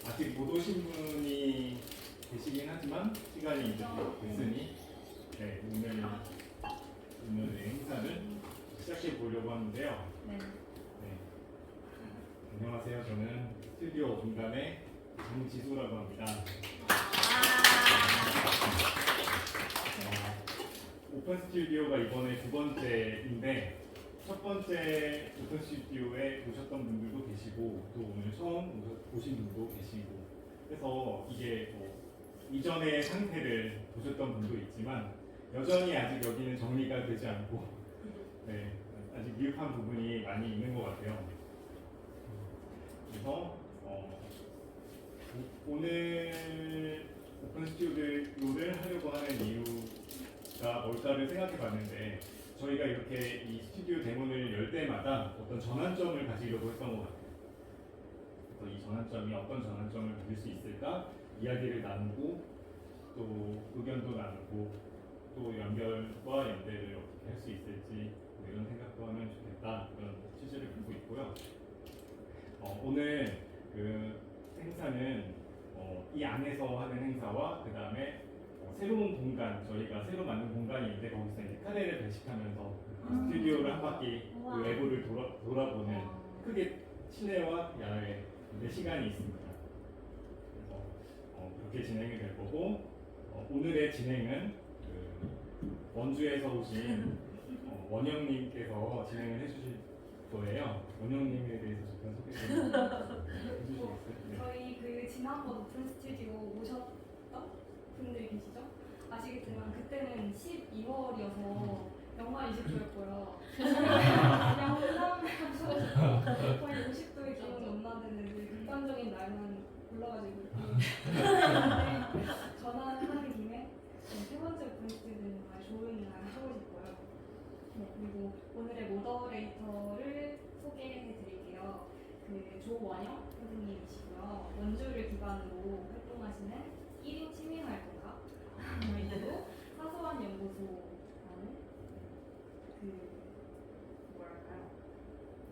아직 못 오신 분이 계시긴 하지만 시간이 이제 됐으니 네, 오늘의 행사를 시작해 보려고 하는데요. 네. 네. 안녕하세요. 저는 스튜디오 중간의 장지수라고 합니다. 오픈 스튜디오가 이번에 두 번째인데 첫 번째 오픈 스튜디오에 오셨던 분들도 계시고 또 오늘 처음 오신 분도 계시고 그래서 이게 이전의 상태를 보셨던 분도 있지만 여전히 아직 여기는 정리가 되지 않고 네, 아직 미흡한 부분이 많이 있는 것 같아요. 그래서 오늘 오픈 스튜디오를 하려고 하는 이유가 뭘까를 생각해 봤는데 저희가 이렇게 이 스튜디오 대문을 열 때마다 어떤 전환점을 가지려고 했던 것 같아요. 그래서 이 전환점이 어떤 전환점을 가질 수 있을까 이야기를 나누고 또 의견도 나누고 또 연결과 연대를 어떻게 할 수 있을지 뭐 이런 생각도 하면 좋겠다 이런 취지를 갖고 있고요. 오늘 그 행사는 이 안에서 하는 행사와 그 다음에 새로운 공간, 저희가 새로 만든 공간인데 거기서 이제 카레를 배식하면서 스튜디오를 한 바퀴 그 외부를 돌아보는 크게 실내와 야외 시간이 있습니다. 그래서 그렇게 진행이 될 거고 오늘의 진행은 그 원주에서 오신 원영님께서 진행을 해주실 거예요. 원영님에 대해서 잠깐 소개 좀 해주시겠어요? 네. 저희 그 지난번 오픈 스튜디오 오셨던 분들이 계시죠? 아시겠지만 그때는 12월이어서 영하 20도였고요. 그냥 혼남하셔가지고 거의 50도의 기온이 온다는데 극단적인 날만 올라가지고 전화하는 김에 세 번째 오픈 스튜디오는 정말 좋은 날 하고 싶고요. 네, 그리고 오늘의 모더레이터를 소개해 드릴게요. 그 조원영 선생님이시고요. 원주를 기반으로 활동하시는 1인 취미활동가 그리고 사소한 연구소라는 그 뭐랄까요?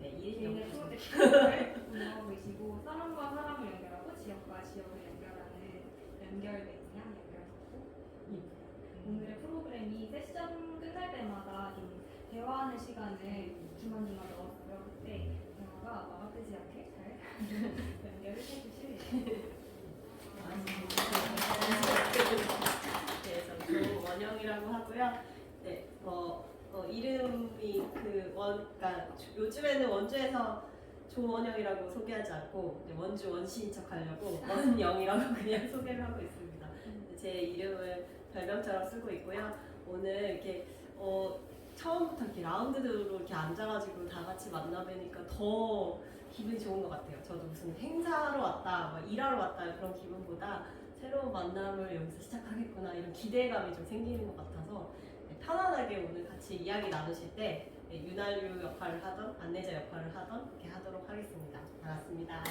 네, 개인의 프로젝트를 운영하고 계시고 사람과 사람을 연결하고 지역과 지역을 연결하는 연결맨이야 연결하고 오늘의 프로그램이 세션 끝날 때마다 좀 대화하는 시간을 중간중간 넣었어요. 그때 대화가 막아뜨지 않게 잘 연결을 해주시면 네, 저는 조원영이라고 하고요. 네, 이름이 그러니까 요즘에는 원주에서 조원영이라고 소개하지 않고 원주 원시인 척하려고 원영이라고 그냥 소개를 하고 있습니다. 제 이름을 별명처럼 쓰고 있고요. 오늘 이렇게 처음부터 이렇게 라운드로 이렇게 앉아가지고 다 같이 만나뵈니까 더 기분이 좋은 것 같아요. 저도 무슨 행사하러 왔다, 뭐 일하러 왔다 그런 기분보다 새로운 만남을 여기서 시작하겠구나 이런 기대감이 좀 생기는 것 같아서 편안하게 오늘 같이 이야기 나누실 때 윤활유 역할을 하던 안내자 역할을 하던 그렇게 하도록 하겠습니다. 반갑습니다.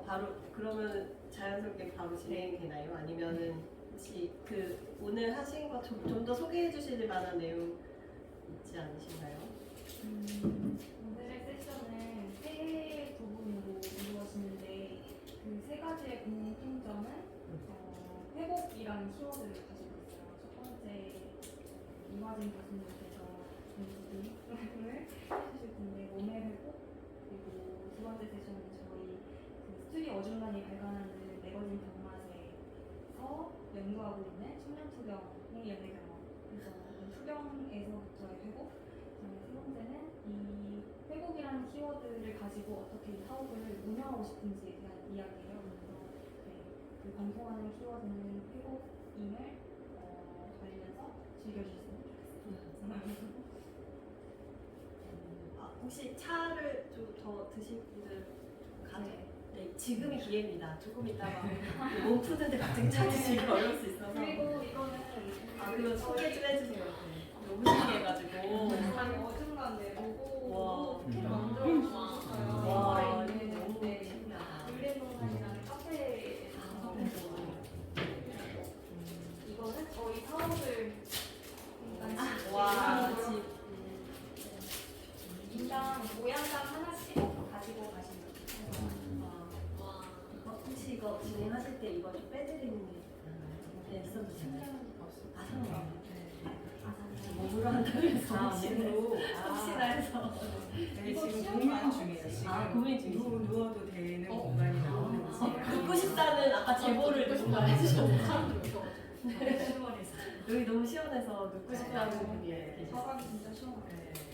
바로 그러면 자연스럽게 바로 진행이 되나요? 아니면은 혹시 오늘 하신 거 좀 더 소개해 주실 만한 내용 있지 않으신가요? 오늘의 세션은 세 부분으로 이루어지는데 그 세 가지의 공통점은 회복이라는 키워드를 가지고 있어요. 첫 번째 이화진 교수님께서 말씀을 해주실 텐데 몸의 회복 그리고 두 번째 세션은 저희 그 스튜디오 어중간히 발간하는 매거진 병맛에서 연구하고 있는 청년 투경의 연애 경험 그래서 투경에서부터의 회복 세 번째는 이 회복이라는 키워드를 가지고 어떻게 이 사업을 운영하고 싶은지에 대한 이야기예요. 그래서 그 방송하는 키워드는 회복임을 알면서 즐겨주셨으면 좋겠습니다. 혹시 차를 좀 더 드실 분들 가져요? 네, 지금이 기회입니다. 조금 있다가 몸 푸는데 갑자기 차 드시기 어려울 수 있어서. 그리고 이거는 그거 소개 좀 해주세요. 너무 신기해가지고. 아니 어중간데 로고 와. 티를 만들어주셨어요. 와, 이거에 이거 너무 있는 신기하다. 율레동산이라는 카페에서 이거는 저희 사업을 와, 인당 그냥 모양감 하나씩 가지고 가시면 돼요. 혹시 이거 진행하실 때 이거 좀 빼드리는 게 있어도 되나요? 아, 상관없어요. 몸으로 한다고 해서 몸으로. 혹시나 해서 네, 이거 지금 시험 고민 봐요? 중이에요. 지금 고민 중이시구나. 누워도 되는 공간이 나오는지. 듣고 싶다는 아까 제보를 누군가 해주셨는데 사람들 오셔가지고 시원해서 여기 너무 시원해서 듣고 싶다는 분이 계셨어요. 사각이 진짜 시원해요. 네, 그래서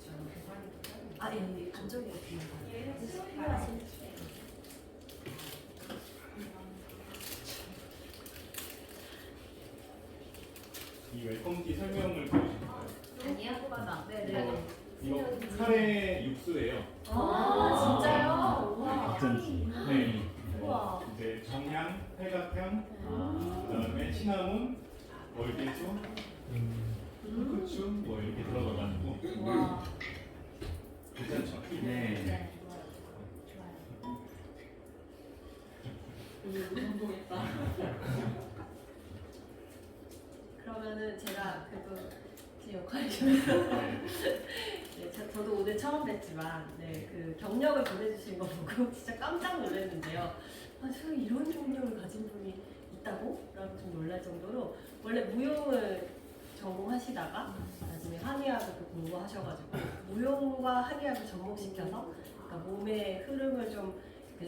지금 저는 계산이 아, 예, 안쪽에 있습니다. 얘는 시원해요. 필요하신 이 웰컴티 설명을 보여주실까요? 아니야? 네네. 이거 카레 육수예요. 아, 진짜요? 와. 네. 우와. 이제 정향, 팔각향, 그다음에 시나몬, 월계수, 후추 뭐 이렇게 들어가가지고 와. 괜찮죠? 네. 성공했다. 그러면은 제가 그래도 제 역할이 좀 네, 저도 오늘 처음 뵀지만 그 경력을 보내주신 거 보고 진짜 깜짝 놀랐는데요. 아, 저 이런 경력을 가진 분이 있다고? 라고 좀 놀랄 정도로 원래 무용을 전공하시다가 나중에 한의학을 공부하셔가지고 무용과 한의학을 접목시켜서 그러니까 몸의 흐름을 좀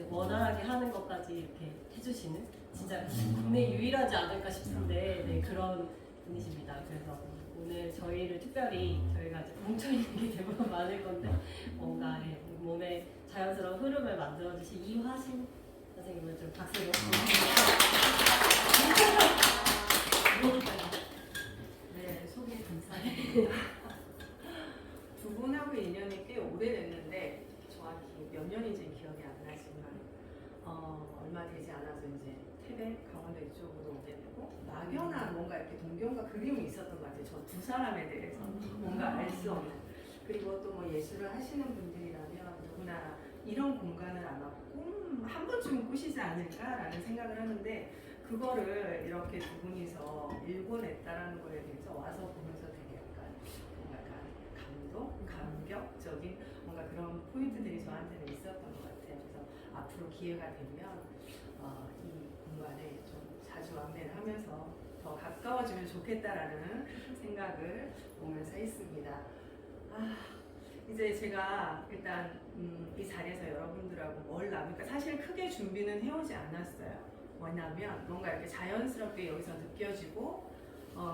원활하게 하는 것까지 이렇게 해주시는 진짜 국내 유일하지 않을까 싶은데 네, 그런 분이십니다. 그래서 오늘 저희를 특별히 저희가 이제 뭉쳐있는 게 대부분 많을 건데 뭔가 몸의 자연스러운 흐름을 만들어주신 이화신 선생님을 좀 박수로 네, 소개 감사합니다. 두 분하고 인연이 꽤 오래됐는데 정확히 몇 년인지 기억이 안 나지만 얼마 되지 않아서 이제 태백, 강원도 이쪽으로 오게 되고 막연한 뭔가 이렇게 동경과 그리움이 있었던 것 같아요. 저 두 사람에 대해서 뭔가 알 수 없는. 그리고 또 뭐 예술을 하시는 분들이라면 누구나 이런 공간을 아마 한 번쯤은 꾸시지 않을까라는 생각을 하는데 그거를 이렇게 두 분이서 일궈냈다라는 거에 대해서 와서 보면서 되게 약간 감동, 감격적인 뭔가 그런 포인트들이 저한테는 있었던 것 같아요. 그래서 앞으로 기회가 되면 이 공간에 좀 자주 왕래를 하면서 더 가까워지면 좋겠다라는 생각을 보면서 했습니다. 이제 제가 일단 이 자리에서 여러분들하고 뭘 나눌까 사실 크게 준비는 해오지 않았어요. 뭐냐면 뭔가 이렇게 자연스럽게 여기서 느껴지고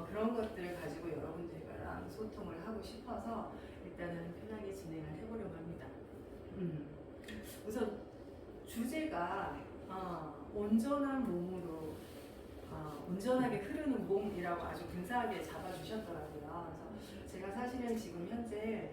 그런 것들을 가지고 여러분들이랑 소통을 하고 싶어서 일단은 편하게 진행을 해보려고 합니다. 우선 주제가 온전한 몸으로 온전하게 흐르는 몸이라고 아주 근사하게 잡아주셨더라고요. 그래서 제가 사실은 지금 현재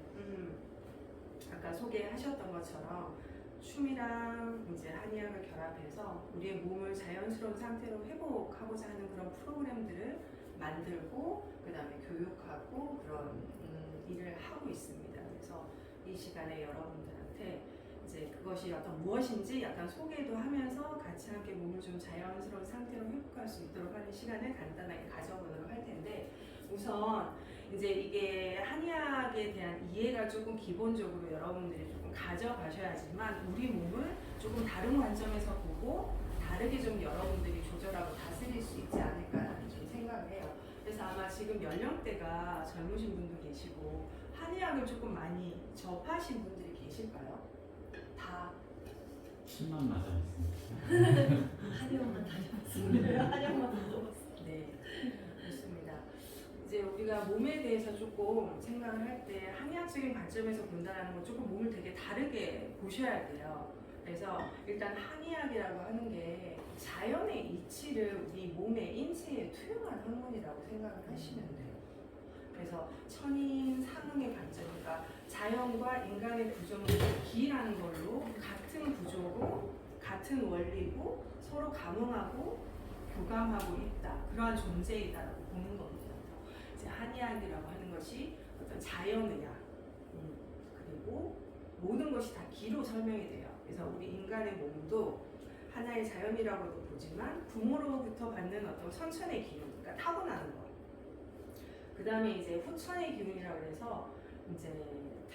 아까 소개하셨던 것처럼 춤이랑 이제 한의학을 결합해서 우리의 몸을 자연스러운 상태로 회복하고자 하는 그런 프로그램들을 만들고 그 다음에 교육하고 그런 일을 하고 있습니다. 그래서 이 시간에 여러분들한테 이제 그것이 어떤 무엇인지 약간 소개도 하면서 같이 함께 몸을 좀 자연스러운 상태로 회복할 수 있도록 하는 시간을 간단하게 가져보도록 할 텐데 우선 이제 이게 한의학에 대한 이해가 조금 기본적으로 여러분들이 조금 가져가셔야지만 우리 몸을 조금 다른 관점에서 보고 다르게 좀 여러분들이 조절하고 다스릴 수 있지 않을까라는 좀 생각을 해요. 그래서 아마 지금 연령대가 젊으신 분도 계시고 한의학을 조금 많이 접하신 분들이 계실까요? 다 침만 맞아있습니다. 한의원만 다녀왔습니다. 한의원만 다녀왔습니다. 네, 좋습니다. 이제 우리가 몸에 대해서 조금 생각을 할 때 한의학적인 관점에서 본다는 건 조금 몸을 되게 다르게 보셔야 돼요. 그래서 일단 한의학이라고 하는 게 자연의 이치를 우리 몸의 인체에 투영한 학문이라고 생각을 하시면 돼요. 그래서 천인 상응의 관점이니까 자연과 인간의 구조는 기라는 걸로 같은 구조고 같은 원리고 서로 감응하고 교감하고 있다. 그러한 존재이다라고 보는 겁니다. 이제 한의학이라고 하는 것이 어떤 자연의학 그리고 모든 것이 다 기로 설명이 돼요. 그래서 우리 인간의 몸도 하나의 자연이라고도 보지만 부모로부터 받는 어떤 선천의 기운, 그러니까 타고나는 것. 그 다음에 이제 후천의 기운이라고 해서 이제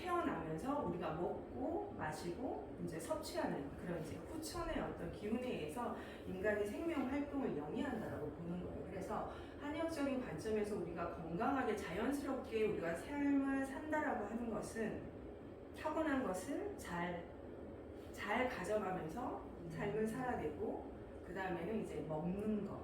태어나면서 우리가 먹고 마시고 이제 섭취하는 그런 이제 후천의 어떤 기운에 의해서 인간이 생명 활동을 영위한다라고 보는 거예요. 그래서 한의학적인 관점에서 우리가 건강하게 자연스럽게 우리가 삶을 산다라고 하는 것은 타고난 것을 잘 가져가면서 삶을 살아내고 그 다음에는 이제 먹는 것,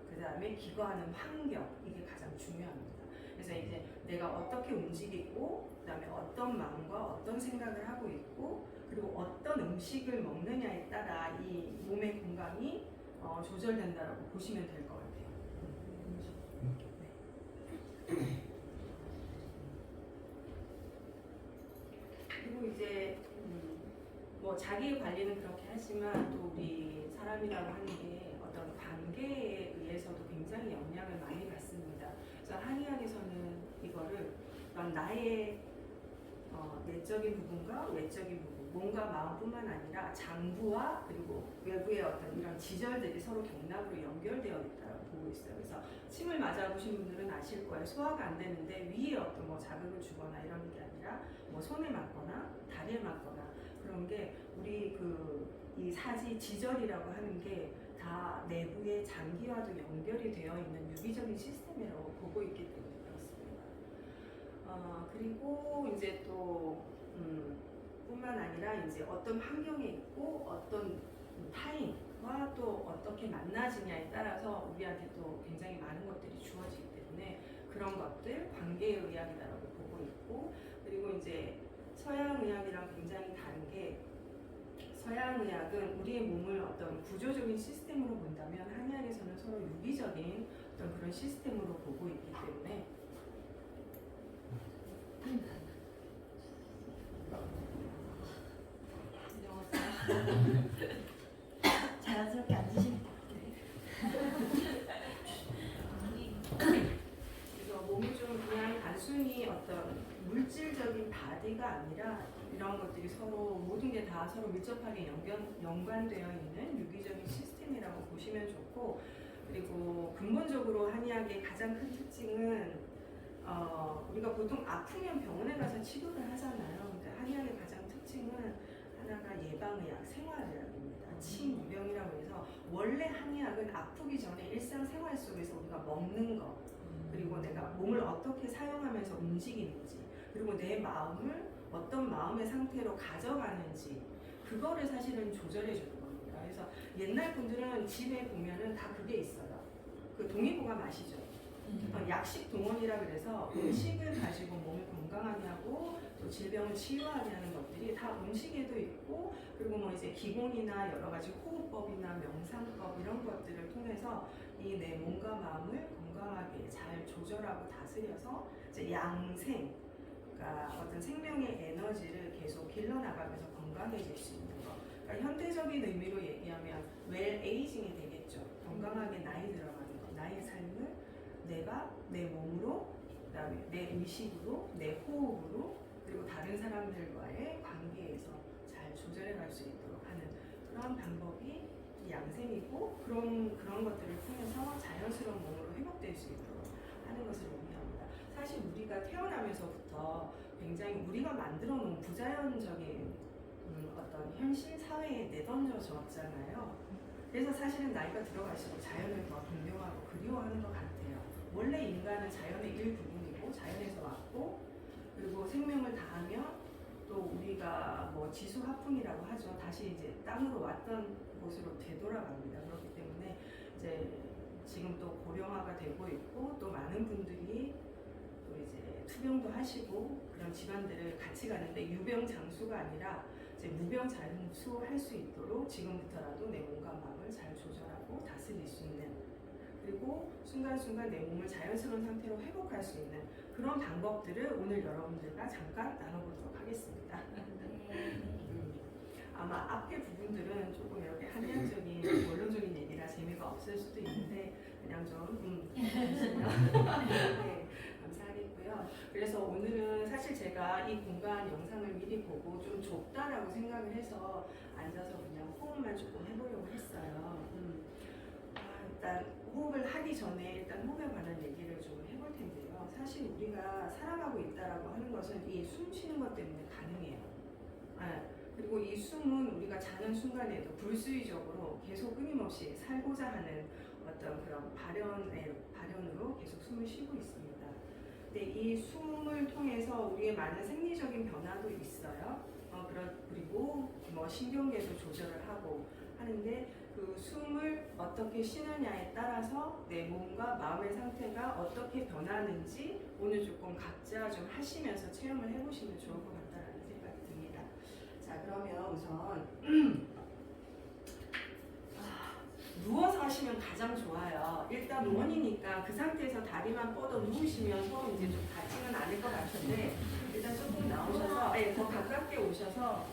그 다음에 기거하는 환경 이게 가장 중요합니다. 그래서 이제 내가 어떻게 움직이고 그 다음에 어떤 마음과 어떤 생각을 하고 있고 그리고 어떤 음식을 먹느냐에 따라 이 몸의 건강이 조절된다라고 보시면 될 것 같아요. 그리고 이제 뭐 자기 관리는 그렇게 하지만 또 우리 사람이라고 하는 게 어떤 관계에 의해서도 굉장히 영향을 많이 받습니다. 그래서 한의학에서는 이거를 나의 내적인 부분과 외적인 부분, 몸과 마음뿐만 아니라 장부와 그리고 외부의 어떤 이런 지절들이 서로 경락으로 연결되어 있다고 보고 있어요. 그래서 침을 맞아보신 분들은 아실 거예요. 소화가 안 되는데 위에 어떤 뭐 자극을 주거나 이런 게 아니라 뭐 손에 맞거나 다리에 맞거나 그런 게 우리 이 사지 지절이라고 하는 게 다 내부의 장기와도 연결이 되어 있는 유기적인 시스템이라고 보고 있기 때문에 그렇습니다. 그리고 이제 또 뿐만 아니라 이제 어떤 환경에 있고 어떤 타인과 또 어떻게 만나지냐에 따라서 우리한테 또 굉장히 많은 것들이 주어지기 때문에 그런 것들 관계의 의학이라고 보고 있고 그리고 이제 서양 의학이랑 굉장히 다른 게 서양 의학은 우리의 몸을 어떤 구조적인 시스템으로 본다면 한의학에서는 서로 유기적인 어떤 그런 시스템으로 보고 있기 때문에 자연스럽게 앉으시면 그래서 몸이 좀 그냥 단순히 어떤 물질적인 바디가 아니라 이런 것들이 서로 모든 게 다 서로 밀접하게 연관되어 있는 유기적인 시스템이라고 보시면 좋고 그리고 근본적으로 한의학의 가장 큰 특징은 우리가 보통 아프면 병원에 가서 치료를 하잖아요. 근데 한의학의 가장 특징은 하나가 예방의학, 생활의학입니다. 치유병이라고 해서 원래 한의학은 아프기 전에 일상생활 속에서 우리가 먹는 것 그리고 내가 몸을 어떻게 사용하면서 움직이는지 그리고 내 마음을 어떤 마음의 상태로 가져가는지 그거를 사실은 조절해 주는 겁니다. 그래서 옛날 분들은 집에 보면은 다 그게 있어요. 그 동의보감 아시죠? 약식 동원이라 그래서 음식을 가지고 몸을 건강하게 하고 또 질병을 치유하게 하는 것들이 다 음식에도 있고 그리고 뭐 이제 기공이나 여러 가지 호흡법이나 명상법 이런 것들을 통해서 이 내 몸과 마음을 건강하게 잘 조절하고 다스려서 이제 양생 그러니까 어떤 생명의 에너지를 계속 길러나가면서 건강해질 수 있는 거. 그러니까 현대적인 의미로 얘기하면 웰 에이징이 되겠죠. 건강하게 나이 들어가는 거. 나의 삶을 내가 내 몸으로, 그다음에 내 의식으로, 내 호흡으로, 그리고 다른 사람들과의 관계에서 잘 조절해갈 수 있도록 하는 그런 방법이 양생이고 그런 것들을 통해서 자연스러운 몸으로 회복될 수 있도록 하는 것을 의미합니다. 사실 우리가 태어나면서부터 굉장히 우리가 만들어 놓은 부자연적인 어떤 현실 사회에 내던져졌잖아요. 그래서 사실은 나이가 들어갈수록 자연을 더 존경하고 그리워하는 것 같아요. 원래 인간은 자연의 일부분이고 자연에서 왔고 그리고 생명을 다하면 또 우리가 뭐 지수화풍이라고 하죠. 다시 이제 땅으로 왔던 곳으로 되돌아갑니다. 그렇기 때문에 이제 지금 또 고령화가 되고 있고 또 많은 분들이 또 이제 투병도 하시고 그런 집안들을 같이 가는데 유병장수가 아니라 이제 무병장수할 수 있도록 지금부터라도 내 몸과 마음을 잘 조절하고 다스릴 수 있는 그리고 순간순간 내 몸을 자연스러운 상태로 회복할 수 있는 그런 방법들을 오늘 여러분들과 잠깐 나눠보도록 하겠습니다. 아마 앞에 부분들은 조금 이렇게 한의학적인 원론적인 얘기라 재미가 없을 수도 있는데 그냥 좀 보시면 네, 감사하겠고요. 그래서 오늘은 사실 제가 이 공간 영상을 미리 보고 좀 좁다라고 생각을 해서 앉아서 그냥 호흡만 조금 해보려고 했어요. 일단 호흡을 하기 전에 일단 호흡에 관한 얘기를 좀 해볼 텐데요. 사실 우리가 살아가고 있다라고 하는 것은 이 숨 쉬는 것 때문에 우리가 자는 순간에도 불수의적으로 계속 끊임없이 살고자 하는 어떤 그런 발현으로 계속 숨을 쉬고 있습니다. 근데 이 숨을 통해서 우리의 많은 생리적인 변화도 있어요. 그리고 뭐 신경계도 조절을 하고 하는데 그 숨을 어떻게 쉬느냐에 따라서 내 몸과 마음의 상태가 어떻게 변하는지 오늘 조금 각자 좀 하시면서 체험을 해보시면 좋을 것 같다라는 생각이 듭니다. 자, 그러면 우선 누워서 하시면 가장 좋아요. 일단 원이니까 그 상태에서 다리만 뻗어 누우시면 서로 이제 좀 닿지는 않을 것 같은데 일단 조금 나오셔서 더 가깝게 오셔서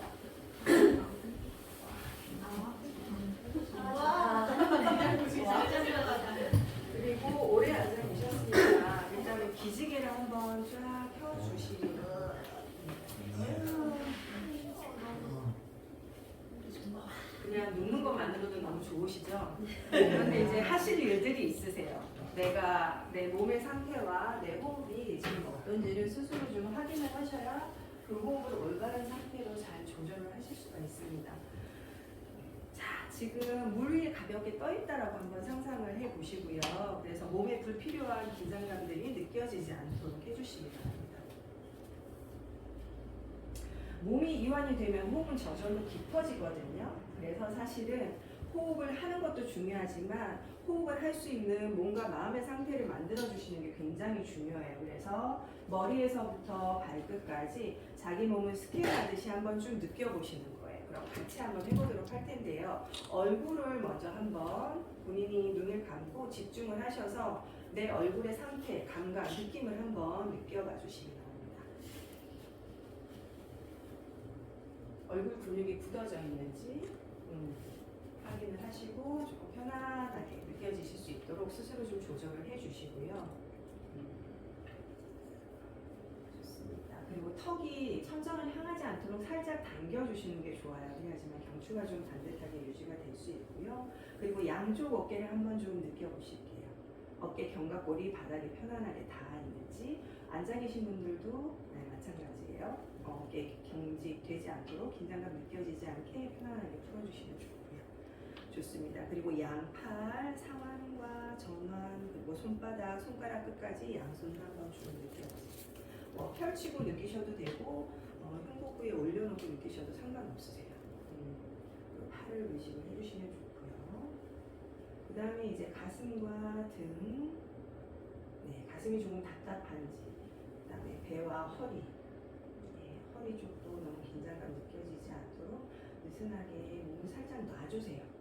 그리고 오래 앉아 계셨으니까 일단은 기지개를 한번 쫙 펴주시고 그냥 눕는 것만으로도 너무 좋으시죠? 그런데 이제 하실 일들이 있으세요. 내가 내 몸의 상태와 내 호흡이 지금 어떤지를 스스로 좀 확인을 하셔야 그 호흡을 올바른 상태로 잘 조절을 하실 수가 있습니다. 자, 지금 물 위에 가볍게 떠 있다라고 한번 상상을 해 보시고요. 그래서 몸에 불필요한 긴장감들이 느껴지지 않도록 해주시기 바랍니다. 몸이 이완이 되면 호흡은 저절로 깊어지거든요. 그래서 사실은 호흡을 하는 것도 중요하지만 호흡을 할 수 있는 몸과 마음의 상태를 만들어주시는 게 굉장히 중요해요. 그래서 머리에서부터 발끝까지 자기 몸을 스캔하듯이 한번 쭉 느껴보시는 거예요. 그럼 같이 한번 해보도록 할 텐데요. 얼굴을 먼저 한번 본인이 눈을 감고 집중을 하셔서 내 얼굴의 상태, 감각, 느낌을 한번 느껴봐 주시기 바랍니다. 얼굴 근육이 굳어져 있는지 확인을 하시고 조금 편안하게 느껴지실 수 있도록 스스로 좀 조절을 해주시고요. 좋습니다. 그리고 턱이 천장을 향하지 않도록 살짝 당겨주시는 게 좋아요. 그래야지만 경추가 좀 반듯하게 유지가 될 수 있고요. 그리고 양쪽 어깨를 한번 좀 느껴보실게요. 어깨 견갑골이 바닥에 편안하게 닿아 있는지 앉아 계신 분들도 마찬가지예요. 어깨 경직되지 않도록 긴장감 느껴지지 않게 편안하게 풀어주시면 좋고요. 좋습니다. 그리고 양팔 상완과 정완 그리고 손바닥, 손가락 끝까지 양손 한번 쭉 느껴보세요. 펼치고 느끼셔도 되고 흉곡 부위에 올려놓고 느끼셔도 상관없으세요. 팔을 의식을 해주시면 좋고요. 그 다음에 이제 가슴과 등, 가슴이 조금 답답한지, 그 다음에 배와 허리, 허리 쪽도 너무 긴장감 느껴지지 않도록 느슨하게 몸을 살짝 놔주세요.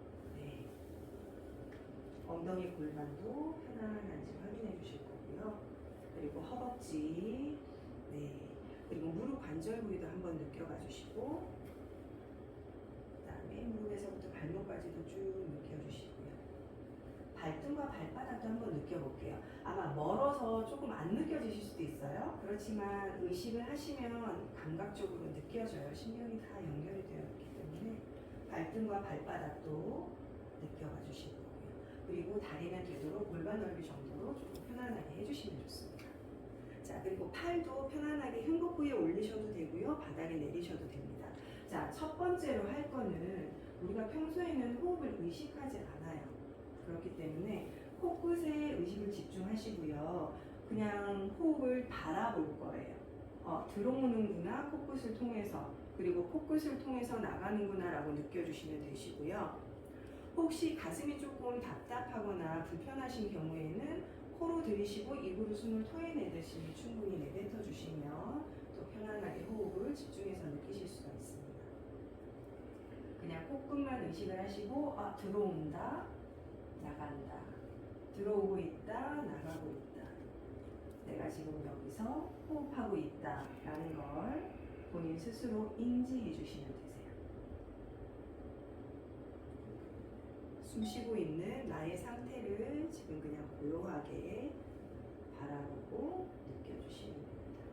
엉덩이 골반도 편안한지 확인해 주실 거고요. 그리고 허벅지, 그리고 무릎 관절 부위도 한번 느껴봐 주시고, 그 다음에 무릎에서부터 발목까지도 쭉 느껴주시고요. 발등과 발바닥도 한번 느껴볼게요. 아마 멀어서 조금 안 느껴지실 수도 있어요. 그렇지만 의식을 하시면 감각적으로 느껴져요. 신경이 다 연결이 되어 있기 때문에 발등과 발바닥도 느껴봐 주시고, 그리고 다리는 되도록 골반 넓이 정도로 조금 편안하게 해주시면 좋습니다. 자, 그리고 팔도 편안하게 흉곡 부위에 올리셔도 되고요. 바닥에 내리셔도 됩니다. 자, 첫 번째로 할 거는 우리가 평소에는 호흡을 의식하지 않아요. 그렇기 때문에 코끝에 의식을 집중하시고요. 그냥 호흡을 바라볼 거예요. 들어오는구나, 코끝을 통해서. 그리고 코끝을 통해서 나가는구나 라고 느껴주시면 되시고요. 혹시 가슴이 조금 답답하거나 불편하신 경우에는 코로 들이쉬고 입으로 숨을 토해내듯이 충분히 내뱉어 주시면 또 편안하게 호흡을 집중해서 느끼실 수가 있습니다. 그냥 코끝만 의식을 하시고 들어온다, 나간다, 들어오고 있다, 나가고 있다, 내가 지금 여기서 호흡하고 있다 라는 걸 본인 스스로 인지해 주시면 되세요. 숨 쉬고 있는 나의 상태를 지금 그냥 고요하게 바라보고 느껴주시면 됩니다.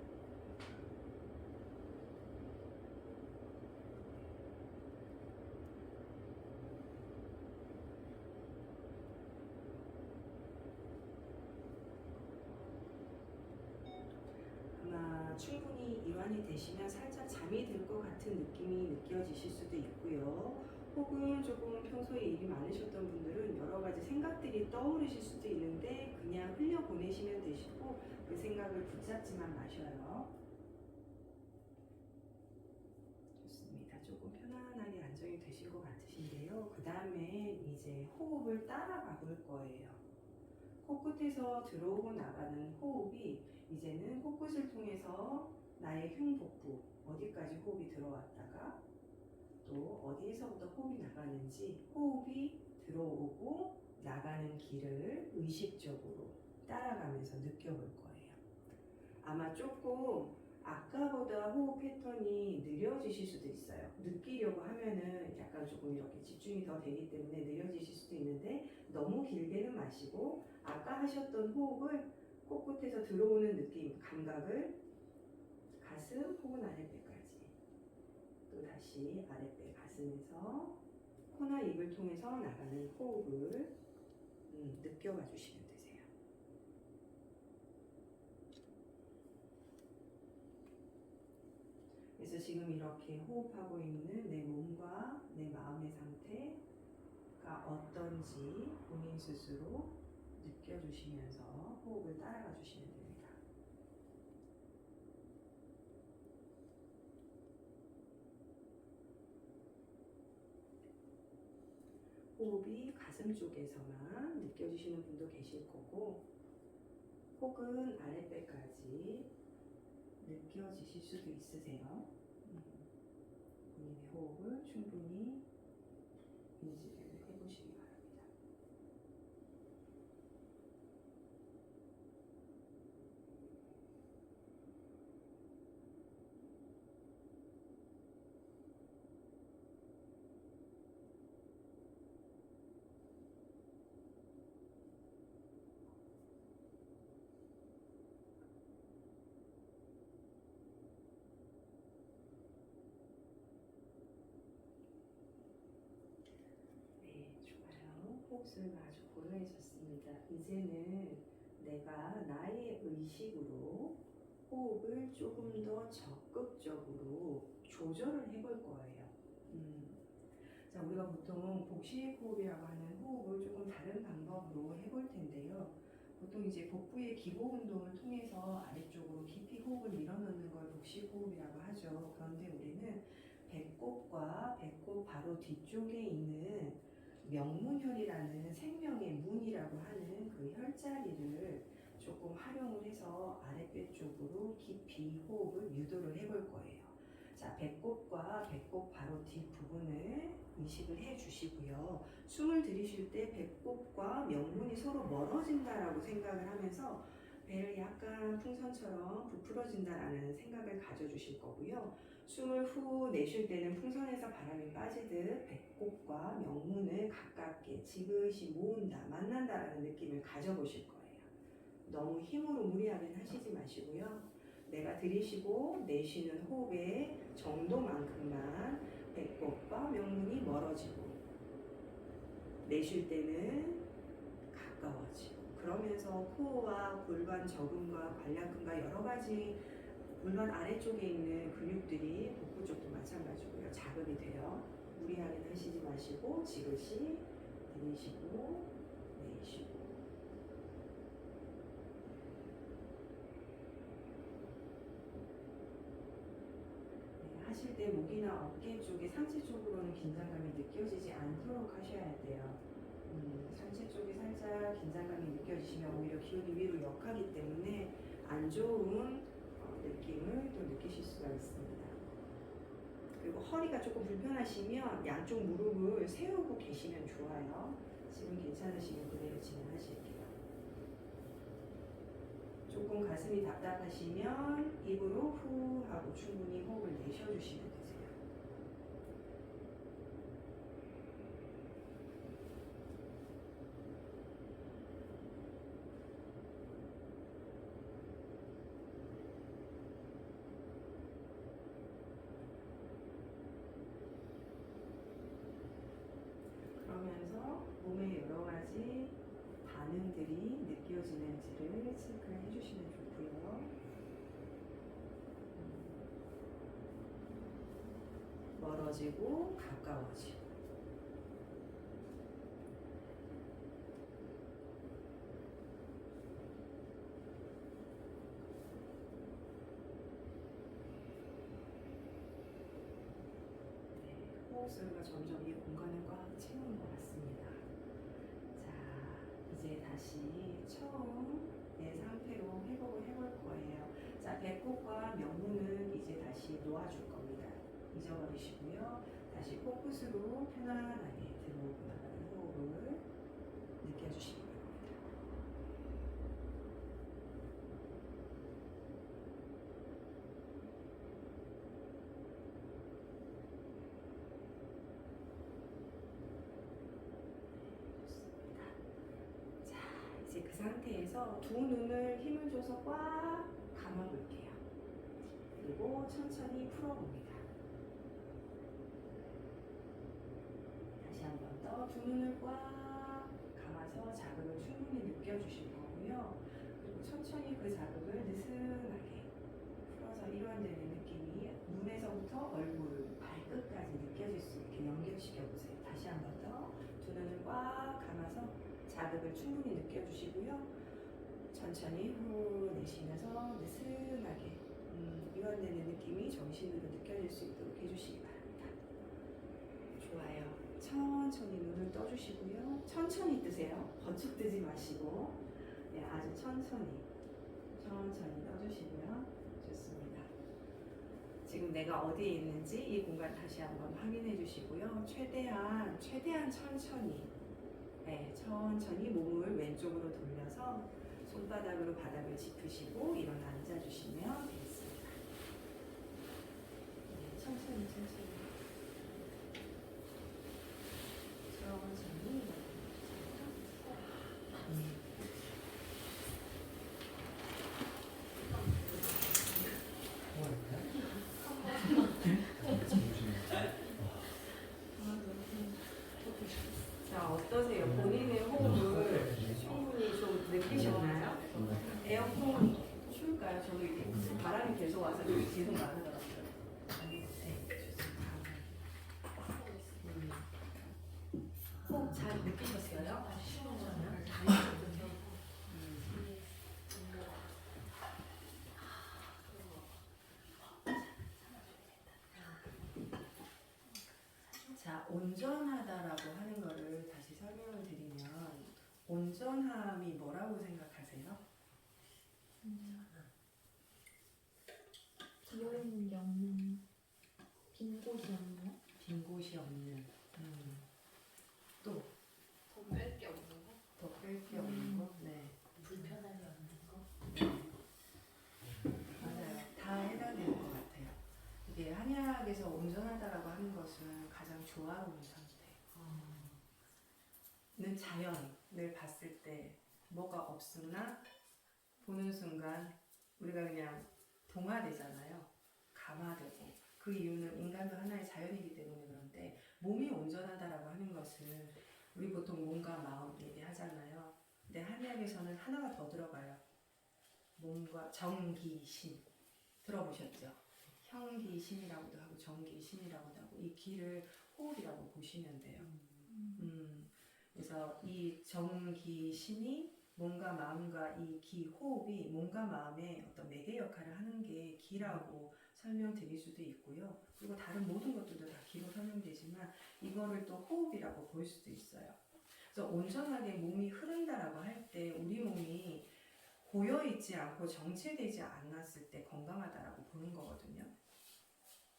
아마 충분히 이완이 되시면 살짝 잠 잠이 들 것 같은 느낌이 느껴지실 수도 있고요. 혹은 조금 평소에 일이 많으셨던 분들은 여러 가지 생각들이 떠오르실 수도 있는데 그냥 흘려보내시면 되시고 그 생각을 붙잡지만 마셔요. 좋습니다. 조금 편안하게 안정이 되신 것 같으신데요. 그 다음에 이제 호흡을 따라가 볼 거예요. 코끝에서 들어오고 나가는 호흡이 이제는 코끝을 통해서 나의 흉복부 어디까지 호흡이 들어왔다가 또 어디에서부터 호흡이 나가는지 호흡이 들어오고 나가는 길을 의식적으로 따라가면서 느껴볼 거예요. 아마 조금 아까보다 호흡 패턴이 느려지실 수도 있어요. 느끼려고 하면은 약간 조금 이렇게 집중이 더 되기 때문에 느려지실 수도 있는데 너무 길게는 마시고 아까 하셨던 호흡을 코끝에서 들어오는 느낌, 감각을 가슴 혹은 아랫배까지 또 다시 아랫배 가슴에서 코나 입을 통해서 나가는 호흡을 느껴봐 주시면 되세요. 그래서 지금 이렇게 호흡하고 있는 내 몸과 내 마음의 상태가 어떤지 본인 스스로 느껴주시면서 호흡을 따라가 주시면 됩니다. 호흡이 가슴 쪽에서만 느껴지시는 분도 계실 거고 혹은 아랫배까지 느껴지실 수도 있으세요. 본인의 호흡을 충분히 인지를 해보시기 바랍니다. 네, 좋아요. 호흡수가 아주 고요해졌습니다. 이제는 내가 나의 의식으로 호흡을 조금 더 적극적으로 조절을 해볼 거예요. 자, 우리가 보통 복식 호흡이라고 하는 호흡을 조금 다른 방법으로 해볼 텐데요. 보통 이제 복부의 기복 운동을 통해서 아래쪽으로 깊이 호흡을 밀어넣는 걸 복식 호흡이라고 하죠. 그런데 우리는 배꼽과 배꼽 바로 뒤쪽에 있는 명문혈이라는 생명의 문이라고 하는 그 혈자리를 조금 활용을 해서 아랫배 쪽으로 깊이 호흡을 유도를 해볼 거예요. 자, 배꼽과 배꼽 바로 뒷부분을 의식을 해 주시고요. 숨을 들이쉴 때 배꼽과 명문이 서로 멀어진다라고 생각을 하면서 배를 약간 풍선처럼 부풀어진다라는 생각을 가져주실 거고요. 숨을 후 내쉴 때는 풍선에서 바람이 빠지듯 배꼽과 명문을 가깝게 지그시 모은다, 만난다라는 느낌을 가져보실 거예요. 너무 힘으로 무리하게 하시지 마시고요. 내가 들이쉬고 내쉬는 호흡의 정도만큼만 배꼽과 명문이 멀어지고 내쉴 때는 가까워지고 그러면서 코어와 골반 저근과 관략근과 여러 가지 골반 아래쪽에 있는 근육들이 복부 쪽도 마찬가지고요. 자극이 돼요. 무리하게 하시지 마시고 지그시 들이쉬고 내쉬고 하실 때 목이나 어깨 쪽에 상체 쪽으로는 긴장감이 느껴지지 않도록 하셔야 돼요. 상체 쪽이 살짝 긴장감이 느껴지시면 오히려 기운이 위로 역하기 때문에 안 좋은 느낌을 또 느끼실 수가 있습니다. 그리고 허리가 조금 불편하시면 양쪽 무릎을 세우고 계시면 좋아요. 지금 괜찮으시면 그대로 진행하실게요. 조금 가슴이 답답하시면 입으로 후 하고 충분히 호흡을 내쉬어주시면 되세요. 그러면서 몸의 여러 가지 반응들이 느껴지는지를 체크를 해주시면 좋고요. 멀어지고 가까워지고. 네, 호흡 소리가 점점 이 공간을 꽉 채우는 것 같습니다. 자, 이제 다시 처음의 상태로 회복을 해볼 거예요. 자, 배꼽과 명문은 이제 다시 놓아줄 겁니다. 잊어버리시고요. 다시 코끝으로 편안하게 들어오고 나가는 호흡을 느껴주시기 바랍니다. 좋습니다. 자, 이제 그 상태에서 두 눈을 힘을 줘서 꽉 감아볼게요. 그리고 천천히 풀어봅니다. 다시 한 번 더 두 눈을 꽉 감아서 자극을 충분히 느껴주실 거고요. 그리고 천천히 그 자극을 느슨하게 풀어서 일관되는 느낌이 눈에서부터 얼굴, 발끝까지 느껴질 수 있게 연결시켜 보세요. 다시 한 번 더 두 눈을 꽉 감아서 자극을 충분히 느껴주시고요. 천천히 후 내쉬면서 느슨하게 이완되는 느낌이 정신으로 느껴질 수 있도록 해주시기 바랍니다. 좋아요. 천천히 눈을 떠주시고요. 천천히 뜨세요. 번쩍 뜨지 마시고 네, 아주 천천히 떠주시고요. 좋습니다. 지금 내가 어디에 있는지 이 공간 다시 한번 확인해 주시고요. 최대한 천천히 네, 천천히 몸을 왼쪽으로 돌려서 손바닥으로 바닥을 짚으시고 일어나 앉아주시면 되겠습니다. 네, 천천히. 자, 어떠세요? 본인의 호흡을 충분히 좀 느끼셨나요? 에어컨 추울까요? 저도 이게 바람이 계속 와서 계속 나더라고요. 네, 좋습니다. 호흡 잘 느끼셨어요? 자, 온전하다라고 하는 거를 다시 설명을 드리면 온전함이 뭐라고 생각하세요? 비어있는 게 없는, 빈 곳이 없는, 빈 곳이 없는 또 더 뺄 게 없는 거? 더 뺄 게 없는 거? 네, 불편함이 없는 거? 맞아요. 다 해당되는 것 같아요. 이게 한약에서 온전하다라고 하는 것은 가장 조화로운 상태는 자연을 봤을 때 뭐가 없으나 보는 순간 우리가 그냥 동화되잖아요. 감화되고 그 이유는 인간도 하나의 자연이기 때문에 그런데 몸이 온전하다라고 하는 것은 우리 보통 몸과 마음 얘기하잖아요. 근데 한약에서는 하나가 더 들어가요. 몸과 정기신 들어보셨죠? 형기신이라고도 하고 정기신이라고도 하고 이 기를 호흡이라고 보시면 돼요. 그래서 이 정기신이 몸과 마음과 이 기 호흡이 몸과 마음의 어떤 매개 역할을 하는 게 기라고 설명드릴 수도 있고요. 그리고 다른 모든 것들도 다 기로 설명되지만 이거를 또 호흡이라고 볼 수도 있어요. 그래서 온전하게 몸이 흐른다라고 할 때 우리 몸이 고여있지 않고 정체되지 않았을 때 건강하다라고 보는 거거든요.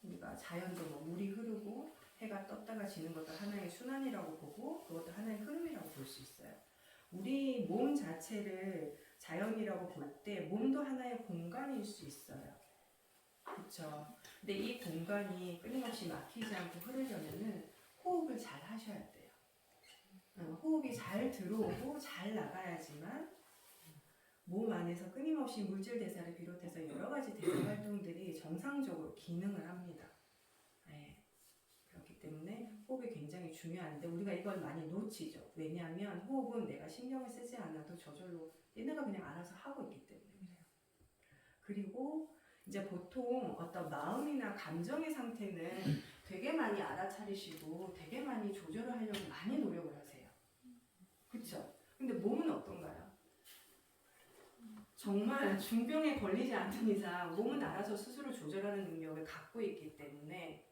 우리가 자연도 뭐 물이 흐르고 해가 떴다가 지는 것도 하나의 순환이라고 보고 그것도 하나의 흐름이라고 볼 수 있어요. 우리 몸 자체를 자연이라고 볼 때 몸도 하나의 공간일 수 있어요. 그렇죠? 근데 이 공간이 끊임없이 막히지 않고 흐르려면은 호흡을 잘 하셔야 돼요. 호흡이 잘 들어오고 잘 나가야지만 몸 안에서 끊임없이 물질 대사를 비롯해서 여러 가지 대사 활동들이 정상적으로 기능을 합니다. 네. 그렇기 때문에 호흡이 굉장히 중요한데 우리가 이걸 많이 놓치죠. 왜냐하면 호흡은 내가 신경을 쓰지 않아도 저절로 얘네가 그냥 알아서 하고 있기 때문에 그래요. 그리고 이제 보통 어떤 마음이나 감정의 상태는 되게 많이 알아차리시고 되게 많이 조절을 하려고 많이 노력을 하세요. 그쵸? 근데 몸은 어떤가요? 정말 중병에 걸리지 않는 이상 몸은 알아서 스스로 조절하는 능력을 갖고 있기 때문에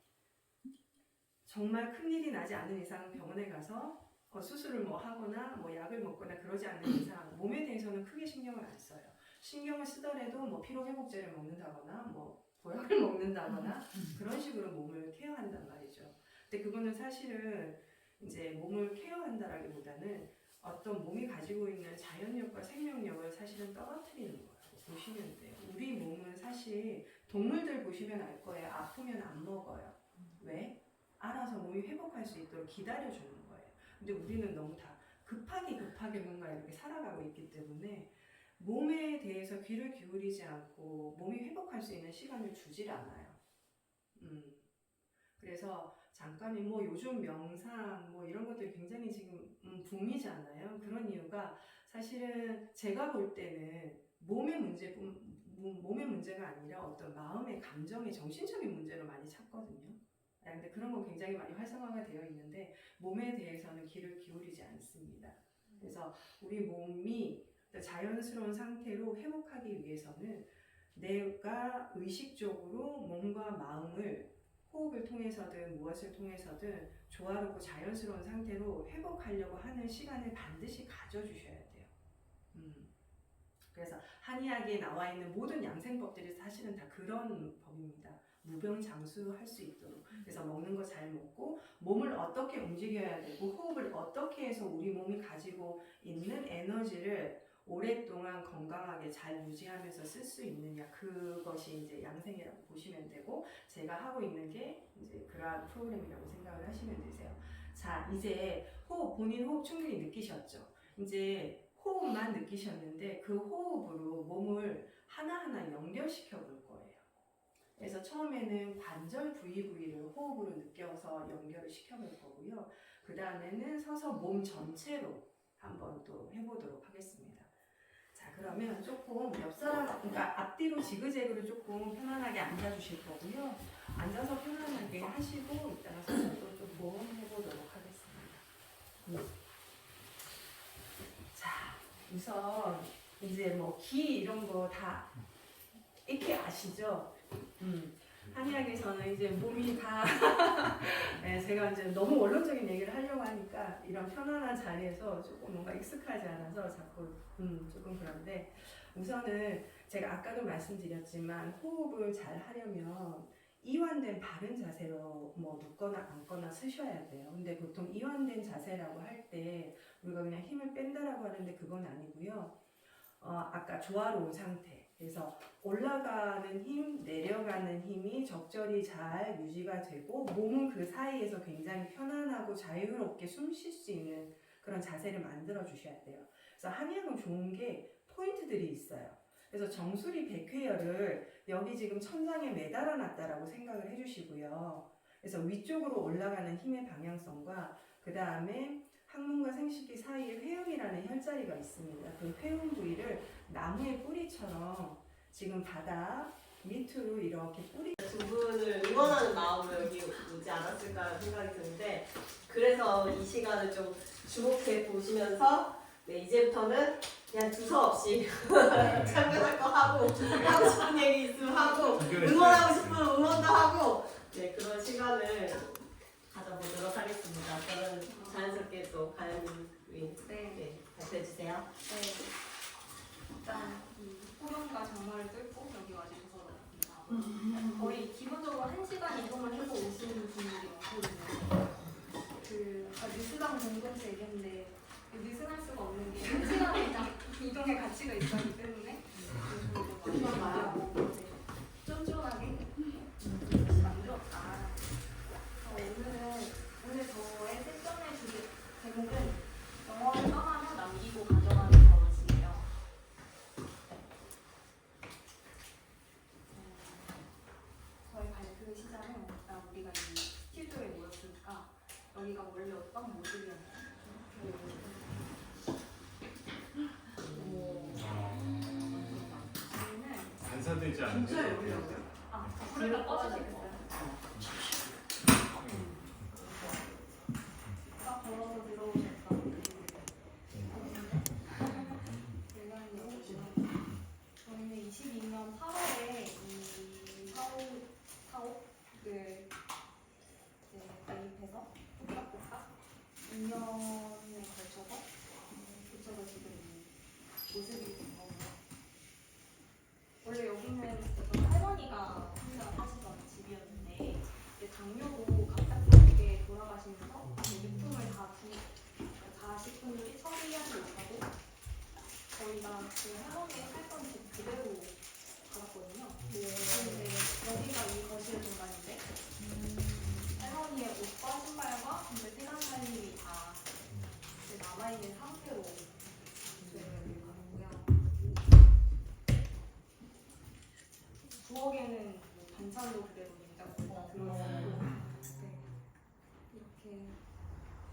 정말 큰일이 나지 않는 이상 병원에 가서 수술을 뭐 하거나 뭐 약을 먹거나 그러지 않는 이상 몸에 대해서는 크게 신경을 안 써요. 신경을 쓰더라도 뭐 피로회복제를 먹는다거나 뭐 보약을 먹는다거나 그런 식으로 몸을 케어한단 말이죠. 근데 그거는 사실은 이제 몸을 케어한다라기보다는 어떤 몸이 가지고 있는 자연력과 생명력을 사실은 떨어뜨리는 거예요. 보시면 돼요. 우리 몸은 사실 동물들 보시면 알 거예요. 아프면 안 먹어요. 왜? 알아서 몸이 회복할 수 있도록 기다려주는 거예요. 근데 우리는 너무 다 급하게 뭔가 이렇게 살아가고 있기 때문에 몸에 대해서 귀를 기울이지 않고 몸이 회복할 수 있는 시간을 주질 않아요. 그래서 잠깐이 뭐 요즘 명상 뭐 이런 것들이 굉장히 지금 붐이잖아요. 그런 이유가 사실은 제가 볼 때는 몸의 문제가 아니라 어떤 마음의 감정의 정신적인 문제로 많이 찾거든요. 근데 그런 건 굉장히 많이 활성화가 되어 있는데 몸에 대해서는 귀를 기울이지 않습니다. 그래서 우리 몸이 자연스러운 상태로 회복하기 위해서는 내가 의식적으로 몸과 마음을 호흡을 통해서든 무엇을 통해서든 조화롭고 자연스러운 상태로 회복하려고 하는 시간을 반드시 가져주셔야 돼요. 그래서 한의학에 나와 있는 모든 양생법들이 사실은 다 그런 법입니다. 무병장수할 수 있도록. 그래서 먹는 거 잘 먹고 몸을 어떻게 움직여야 되고 호흡을 어떻게 해서 우리 몸이 가지고 있는 에너지를 오랫동안 건강하게 잘 유지하면서 쓸 수 있느냐, 그것이 이제 양생이라고 보시면 되고 제가 하고 있는 게 이제 그러한 프로그램이라고 생각을 하시면 되세요. 자, 이제 본인 호흡 충분히 느끼셨죠? 이제 호흡만 느끼셨는데 그 호흡으로 몸을 하나하나 연결시켜 볼 거예요. 그래서 처음에는 관절 부위를 호흡으로 느껴서 연결을 시켜볼 거고요. 그 다음에는 서서 몸 전체로 한번 또 해보도록 하겠습니다. 자, 그러면 조금 그러니까 앞뒤로 지그재그로 조금 편안하게 앉아주실 거고요. 앉아서 편안하게 하시고 이따가 서서도 조금 해보도록 하겠습니다. 자, 우선 이제 뭐 기 이런 거 다 이렇게 아시죠? 한의학에서는 이제 몸이 다 네, 제가 이제 너무 원론적인 얘기를 하려고 하니까 이런 편안한 자리에서 조금 뭔가 익숙하지 않아서 자꾸 조금 그런데 우선은 제가 아까도 말씀드렸지만 호흡을 잘 하려면 이완된 바른 자세로 뭐 눕거나 앉거나 쓰셔야 돼요. 근데 보통 이완된 자세라고 할 때 우리가 그냥 힘을 뺀다라고 하는데 그건 아니고요. 아까 조화로운 상태. 그래서 올라가는 힘, 내려가는 힘이 적절히 잘 유지가 되고 몸은 그 사이에서 굉장히 편안하고 자유롭게 숨 쉴 수 있는 그런 자세를 만들어 주셔야 돼요. 그래서 한의학은 좋은 게 포인트들이 있어요. 그래서 정수리 백회열을 여기 지금 천장에 매달아 놨다라고 생각을 해주시고요. 그래서 위쪽으로 올라가는 힘의 방향성과 그 다음에 항문과 생식기 사이에 회음이라는 혈자리가 있습니다. 그 회음 부위를 나무의 뿌리처럼 지금 바닥 밑으로 이렇게 뿌리 두 분을 응원하는 마음으로 여기 오지 않았을까 생각이 드는데 그래서 이 시간을 좀 주목해 보시면서 네, 이제부터는 그냥 두서없이 참견할 거 하고 싶은 얘기 있으면 하고 응원하고 싶으면 응원도 하고 네, 그런 시간을 가져보도록 하겠습니다. 저는 자연스럽게 또 가연님이 네, 발표해 주세요. 네. 일단 이 호령과 장마를 뚫고 여기 와주셔서 감사하고 거의 기본적으로 1시간 이동을 해서 오시는 분들이 많거든요. 뉴스당 공동체 얘기했는데 뉴스할 수가 없는 게 1시간의 이동의 가치가 있었기 때문에 저희도 많이 쫀쫀하게 만들었다. 오늘 저의 세션의 제목은 영어를 떠나며 남기고 가져가는 버릇이에요. 저희 발표 시작은 일단 우리가 이 스튜디오에 모였으니까 여기가 원래 어떤 모습이었나요? 반사되지 않는 진짜 여기라고요? 불을 다 꺼주시겠어요? 2년에 걸쳐서 붙여서 지금 이 모습이 된 거고요. 원래 여기는 저희 할머니가 혼자 사시던 집이었는데 이제 장녀도 갑작스럽게 돌아가시면서 이제 유품을 다 자식분들이 처리하지 못하고 저희가 그 할머니가 살던 집 그대로 받았거든요. 근데 여기가 이 거실 공간인데 할머니의 옷과 신발과 이제 세상 살림이 다 이제 남아있는 상태로 저희가 여기 받았고요. 부엌에는 뭐 반찬도 그대로 냉장고에 들어있고 네. 이렇게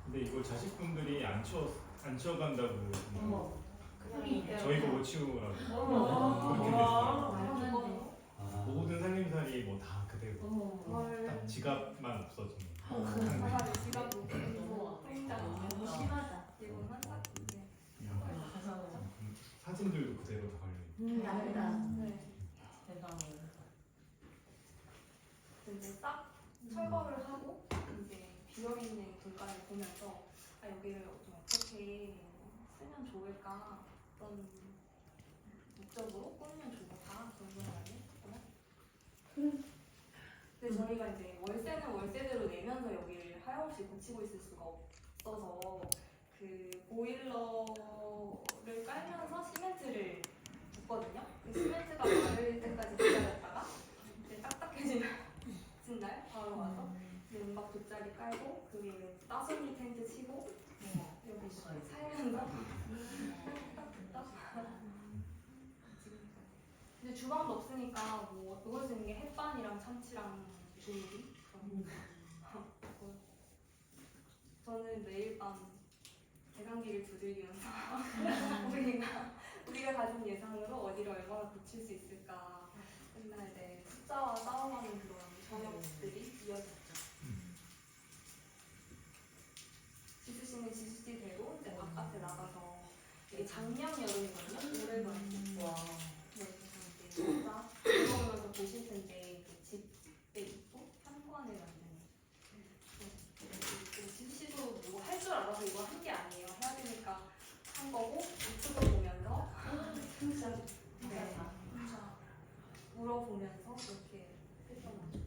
근데 이걸 자식분들이 안 치워간다고 그냥 저희가 못 치우라고 그렇게 와. 됐어요. 아, 모든 살림살이 뭐 다 그대로 딱 지갑만 없어지는 사과를 지갑도 그리고 통장 너무 심하다. 이건 한딱 사진들도 그대로 다 걸려있고 다르다. 네. 대박. 이제 싹 철거를 하고 이제 비어있는 공간을 보면서 아 여기를 좀 어떻게 쓰면 좋을까 어떤 목적으로 꾸미면 좋을까 그런 생각을 했고요. 근데 저희가 이제 월세는 월세대로 내면서 여기를 하염없이 고치고 있을 수가 없어서 그 보일러를 깔면서 시멘트를 붓거든요. 그 시멘트가 마를 때까지 기다렸다가 이제 딱딱해진 날 바로 와서 이제 음악 돗자리 깔고 그 위에 따순이 텐트 치고 여기 살면서 근데 주방도 없으니까 뭐 먹을 수 있는 게 햇반이랑 참치랑 조리 저는 매일 밤 계산기를 두들기면서 우리가 가진 예산으로 어디를 얼마나 고칠 수 있을까 맨날 내 숫자와 싸워가는 그런 저녁들이 이어졌죠. 지수 씨는 지수 씨대로 이제 바깥에 나가서 이게 작년 여름이거든요. 올해도 아니고 와. 네, 그래서 이제 혼자 들어오면서 보실 텐데 그 집의 입구 현관을 만드는 지수 씨도 뭐 할 줄 알아서 이거 한 게 아니에요. 해야 되니까 한 거고 유튜브 보면서 진짜 네, 혼자 물어보면서 그렇게 했던 거죠.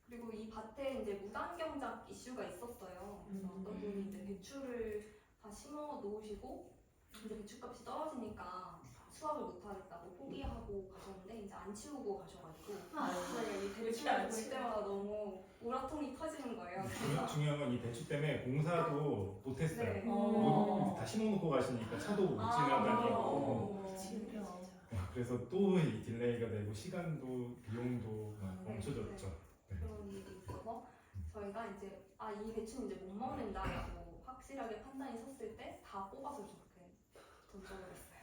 그리고 이 밭에 이제 무단경작 이슈가 있었어요. 그래서 어떤 분이 이제 배추를 다 심어 놓으시고 이제 배추값이 떨어지니까 수확을 못 하겠다고 포기하고 가셨는데 이제 안 치우고 가셔가지고 저희가 이 배추를 볼 때마다 너무 우라통이 터지는 거예요. 중요한 건 이 배추 때문에 공사도 못했어요. 네. 다 심어놓고 가시니까 차도 못 지나다니고 그래서 또 이 딜레이가 되고 시간도 비용도 막 멈춰졌죠. 그런 일이 있어서 저희가 이제 아 이 배추는 이제 못 먹는다라고 확실하게 판단이 섰을 때 다 뽑아서 저렇게 던져버렸어요.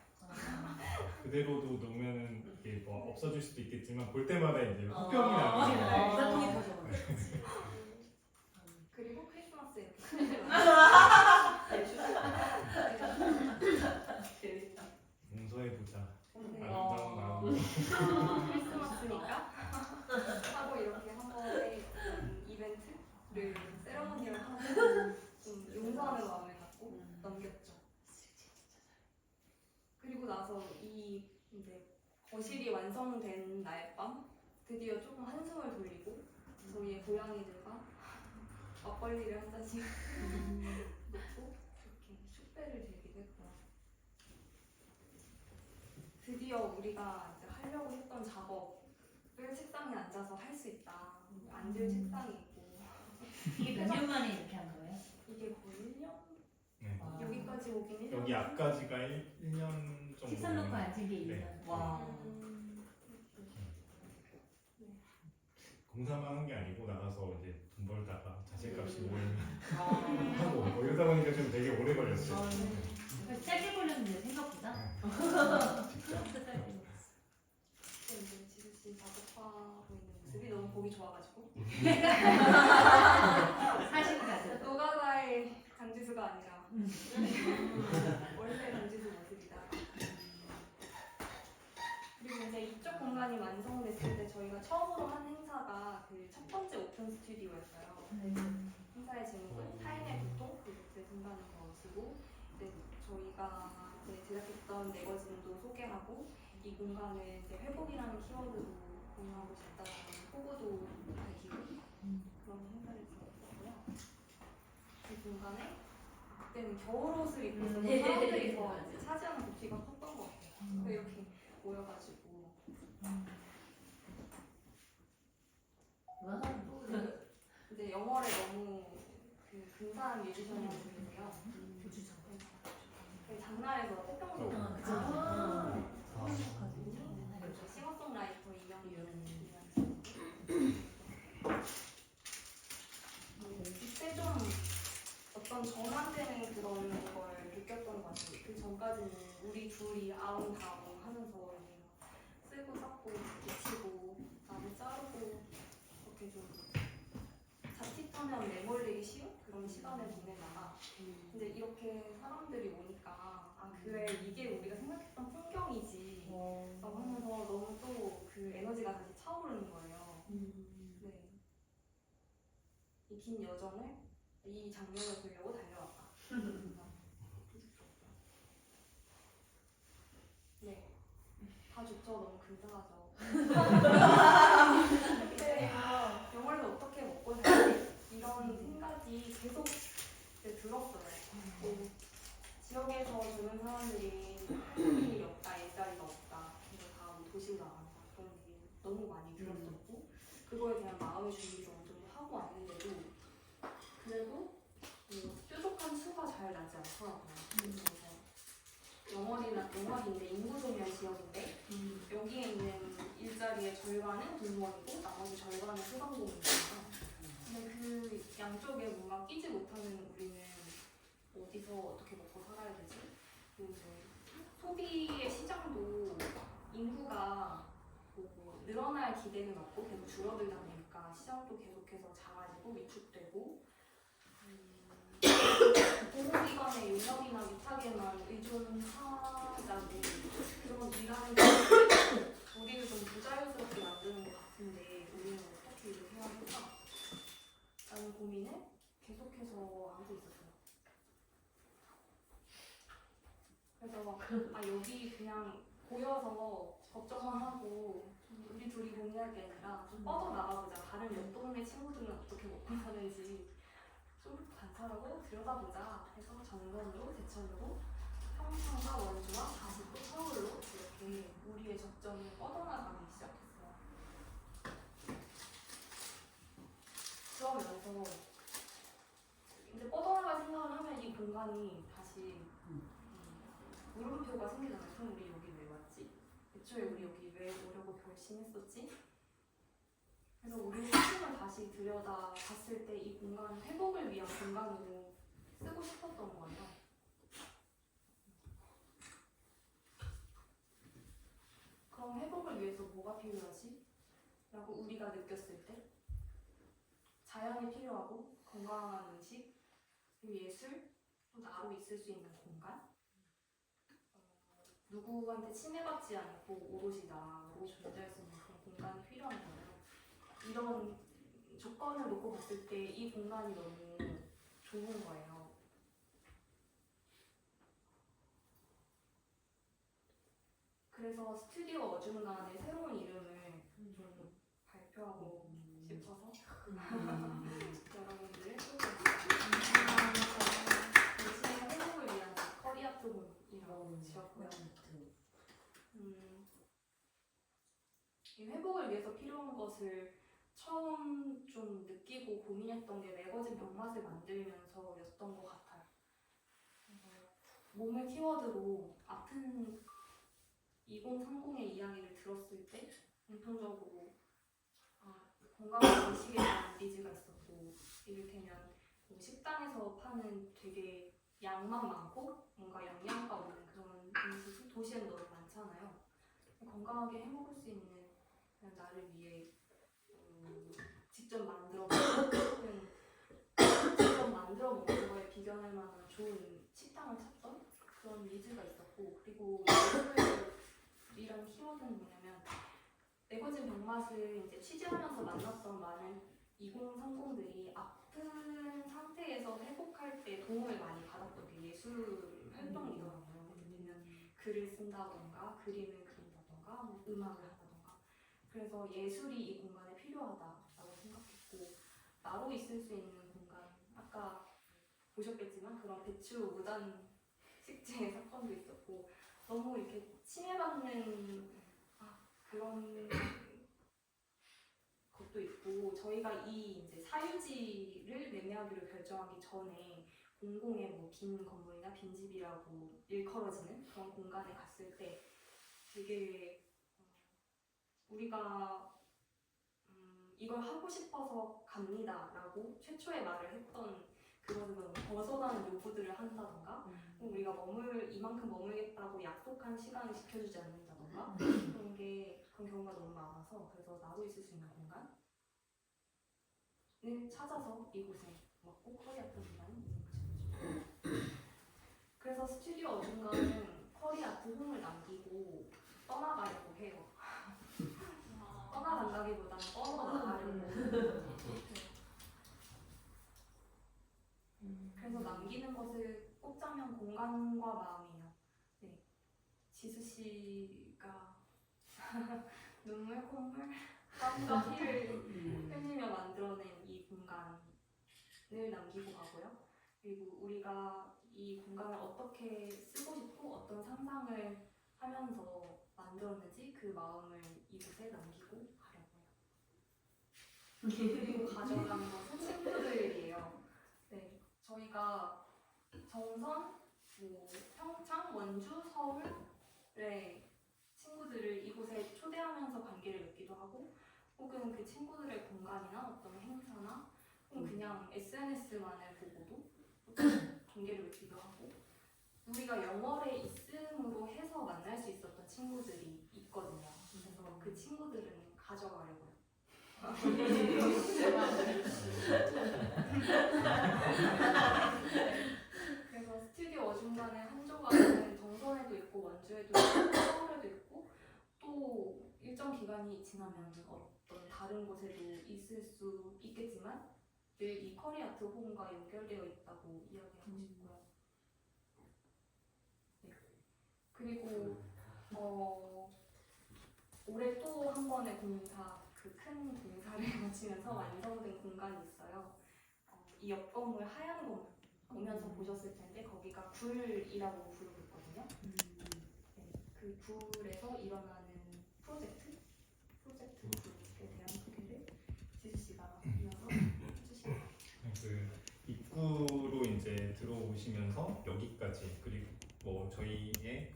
그대로도 놓으면은 이게 뭐 없어질 수도 있겠지만 볼 때마다 이제 혹평이 나는 우라통이 터져버렸지. 그리고 크리스마스 이렇게 재밌다. 용서해보자. 네. 아름다운 마음. 크리스마스니까 하고 이렇게 한 번의 어떤 이벤트를 세레머니를 하고 좀 용서하는 마음을 갖고 넘겼죠. 그리고 나서 이 이제 거실이 완성된 날 밤 드디어 조금 한숨을 돌리고 저희의 고양이들과 막걸리를 한 잔씩 놓고 이렇게 축배를 들기도 했고요. 드디어 우리가 이제 하려고 했던 작업을 책상에 앉아서 할 수 있다. 앉을 책상이 있고 이게 몇 년 만에 이렇게 한 거예요? 이게 거의 1년? 네. 여기까지 오긴 1년. 여기 앞까지가 1년 정도. 책상 놓고 앉은 게 네. 1년. 와. 공사만 한 게 아니고 나가서 이제 돈 벌다가 자재값이 모이면 아. 하고 뭐 이러다 보니까 좀 되게 오래 걸렸어요. 그래서 짧게 걸렸는데 생각보다. 그때 이제 지수 씨 작업하고 있는 모습이 너무 보기 좋아가지고 사실은 가져. 노가다의 강지수가 아니라 원래 강지수 모습이다. 그리고 이제 이쪽 공간이 공간이 완성됐을 때 저희가 처음으로 한 행사가 그 첫 번째 오픈 스튜디오였어요. 행사의 제목은 타인의 고통, 그것을 분간하는 것이고, 이제 저희가 이제 제작했던 매거진도 소개하고 이 공간을 이제 회복이라는 키워드로 공유하고 싶다는 포부도 밝히고 그런 행사를 진행했고요. 이 공간에 그때는 겨울옷을 입고 있어서 사람들이 더 차지하는 부피가 컸던 것 같아요. 이렇게 모여가지고 이제 영월에 너무 그 근사한 뮤지션이 분이세요. 그 장나에서 태평도 싱어송라이터 이영이라는 그때 좀 어떤 전환되는 그런 걸 느꼈던 것 같아요. 그 전까지는 우리 둘이 아웅다웅 하면서 이제 막 쓰고 섞고 붙이고 나무 자르고 이렇게 좀 자칫하면 내몰리기 쉬운 그런 시간을 보내다가 근데 이렇게 사람들이 오니까 아 그래 이게 우리가 생각했던 풍경이지 라고 하면서 너무 또 그 에너지가 다시 차오르는 거예요. 네. 이 긴 여정을 이 장면을 보려고 달려왔다. 네. 다 좋죠. 너무 근사하죠. 근데 영화를 어떻게 먹고 살지? 이런 생각이 계속 들었어요. 지역에서 주는 사람들이 할 일이 없다, 일자리가 없다, 그래서 다 뭐 도시로 나간다 그런 얘기 너무 많이 들었었고 그거에 대한 마음의 준비를 어느 정도 하고 왔는데도 그래도 뾰족한 수가 잘 나지 않더라고요. 그래서 영월인데 인구조명 지역인데 여기에 있는 일자리의 절반은 공무원이고 나머지 절반은 소상공인이잖아요. 근데 그 양쪽에 뭔가 끼지 못하는 우리는 어디서 어떻게 먹고 살아야 되지? 그리고 이제 소비의 시장도 인구가 뭐 늘어날 기대는 없고 계속 줄어들다 보니까 시장도 계속해서 작아지고 위축되고 공공기관의 용역이나 위탁에만 의존하자고 그런 일하는 게 우리를 좀 부자연스럽게 만드는 것 같은데 우리는 어떻게 일을 해야 할까? 라는 고민을 계속해서 하고 있었어요. 그래서 아 여기 그냥 보여서 걱정만 하고 우리 둘이 공유할 게 아니라 좀 뻗어나가보자. 다른 옆 동네 친구들은 어떻게 먹고 사는지 좀 관찰하고 들여다보자 해서 정선으로, 제천으로, 평창과 원주와 다시 또 서울로 이렇게 우리의 접점을 뻗어나가기 시작했어요. 그러면서 이제 뻗어나갈 생각을 하면 이 공간이 다시 물음표가 생기잖아요. 그럼 우리 여기 왜 왔지? 애초에 우리 여기 왜 오려고 결심했었지? 그래서 우리 스스로 다시 들여다 봤을 때 이 공간 회복을 위한 공간으로 쓰고 싶었던 거예요. 그럼 회복을 위해서 뭐가 필요하지? 라고 우리가 느꼈을 때 자연이 필요하고 건강한 음식, 그리고 예술, 또 나로 있을 수 있는 공간 누구한테 침해받지 않고 오롯이 나로 존재할 수 있는 그런 공간이 필요한 거예요. 이런 조건을 놓고 봤을 때 이 공간이 너무 좋은 거예요. 그래서 스튜디오 어중간의 새로운 이름을 좀 발표하고 싶어서 여러분들 당신의 회복을 위한 커리아트홈이라고 지었고요. 이 회복을 위해서 필요한 것을 처음 좀 느끼고 고민했던 게 매거진 병맛을 만들면서였던 것 같아요. 몸을 키워드로 아픈 2030의 이야기를 들었을 때 공통적으로 건강한 음식에 대한 니즈가 있었고 이를테면 뭐 식당에서 파는 되게 양만 많고 뭔가 영양가 없는 그런 음식이 도시에는 너무 많잖아요. 건강하게 해먹을 수 있는 그냥 나를 위해 직접 만들어 먹는 직접 만들어 먹는 거에 비견할 만한 좋은 식당을 찾던 그런 니즈가 있었고 그리고 예술이란 키워드는 뭐냐면 병맛을 이제 취재하면서 만났던 많은 2030들이 아픈 상태에서 회복할 때 도움을 많이 받았던 게 예술 활동이더라고요. 예를 들면 글을 쓴다던가 그림을 그린다던가 뭐 음악을 한다던가. 그래서 예술이 이 공간에 필요하다라고 생각했고, 나로 있을 수 있는 공간, 아까 보셨겠지만 그런 배추 무단 식재 사건도 있었고 너무 이렇게 침해받는 그런 것도 있고, 저희가 이 이제 사유지를 매매하기로 결정하기 전에 공공의 뭐 빈 건물이나 빈집이라고 일컬어지는 그런 공간에 갔을 때 되게 우리가 이걸 하고 싶어서 갑니다라고 최초의 말을 했던 그것을 너무 벗어나는 요구들을 한다던가, 우리가 이만큼 머물겠다고 약속한 시간을 지켜주지 않는다던가 그런 경우가 너무 많아서, 그래서 나도 있을 수 있는 공간을 찾아서 이곳에 왔고 커리 아트 공간이 있는 거죠. 그래서 스튜디오 어중간은 커리 아트 홈을 남기고 떠나가려고 해요. 떠나간다기보다는 떠나가려고. 그래서 남기는 것을 꼽자면 공간과 마음이에요. 네, 지수 씨가 눈물, 콧물, 땀과 피를 흘리며 만들어낸 이 공간을 남기고 가고요. 그리고 우리가 이 공간을 어떻게 쓰고 싶고 어떤 상상을 하면서 만들었는지 그 마음을 이곳에 남기고 가려고요. 그리고 가져간 것은 친구들이에요. 네, 저희가 정선, 평창, 원주, 서울의 친구들을 이곳에 초대하면서 관계를 맺기도 하고, 혹은 그 친구들의 공간이나 어떤 행사나 혹은 그냥 SNS만을 보고도 관계를 맺기도 하고, 우리가 영월에 있음으로 해서 만날 수 있었던 친구들이 있거든요. 그래서 그 친구들은 가져가려고요. 그래서 스튜디오 어중간의 한 조각은 정선에도 있고 원주에도 있고 서울에도 있고 또 일정 기간이 지나면 어떤 다른 곳에도 있을 수 있겠지만 늘 이 커리 아트 홈과 연결되어 있다고 이야기하고 싶고요. 네. 그리고 올해 또 한 번의 공사, 그 큰 공사를 마치면서 완성된 공간이 있어요. 이 옆 건물 하얀 건물 오면서 보셨을 텐데 거기가 굴이라고 부르고 있거든요. 네, 그 굴에서 일어나는 프로젝트 굴에 대한 소개를 지수 씨가 이어서 해주시면. 그 입구로 이제 들어오시면서 여기까지, 그리고 뭐 저희의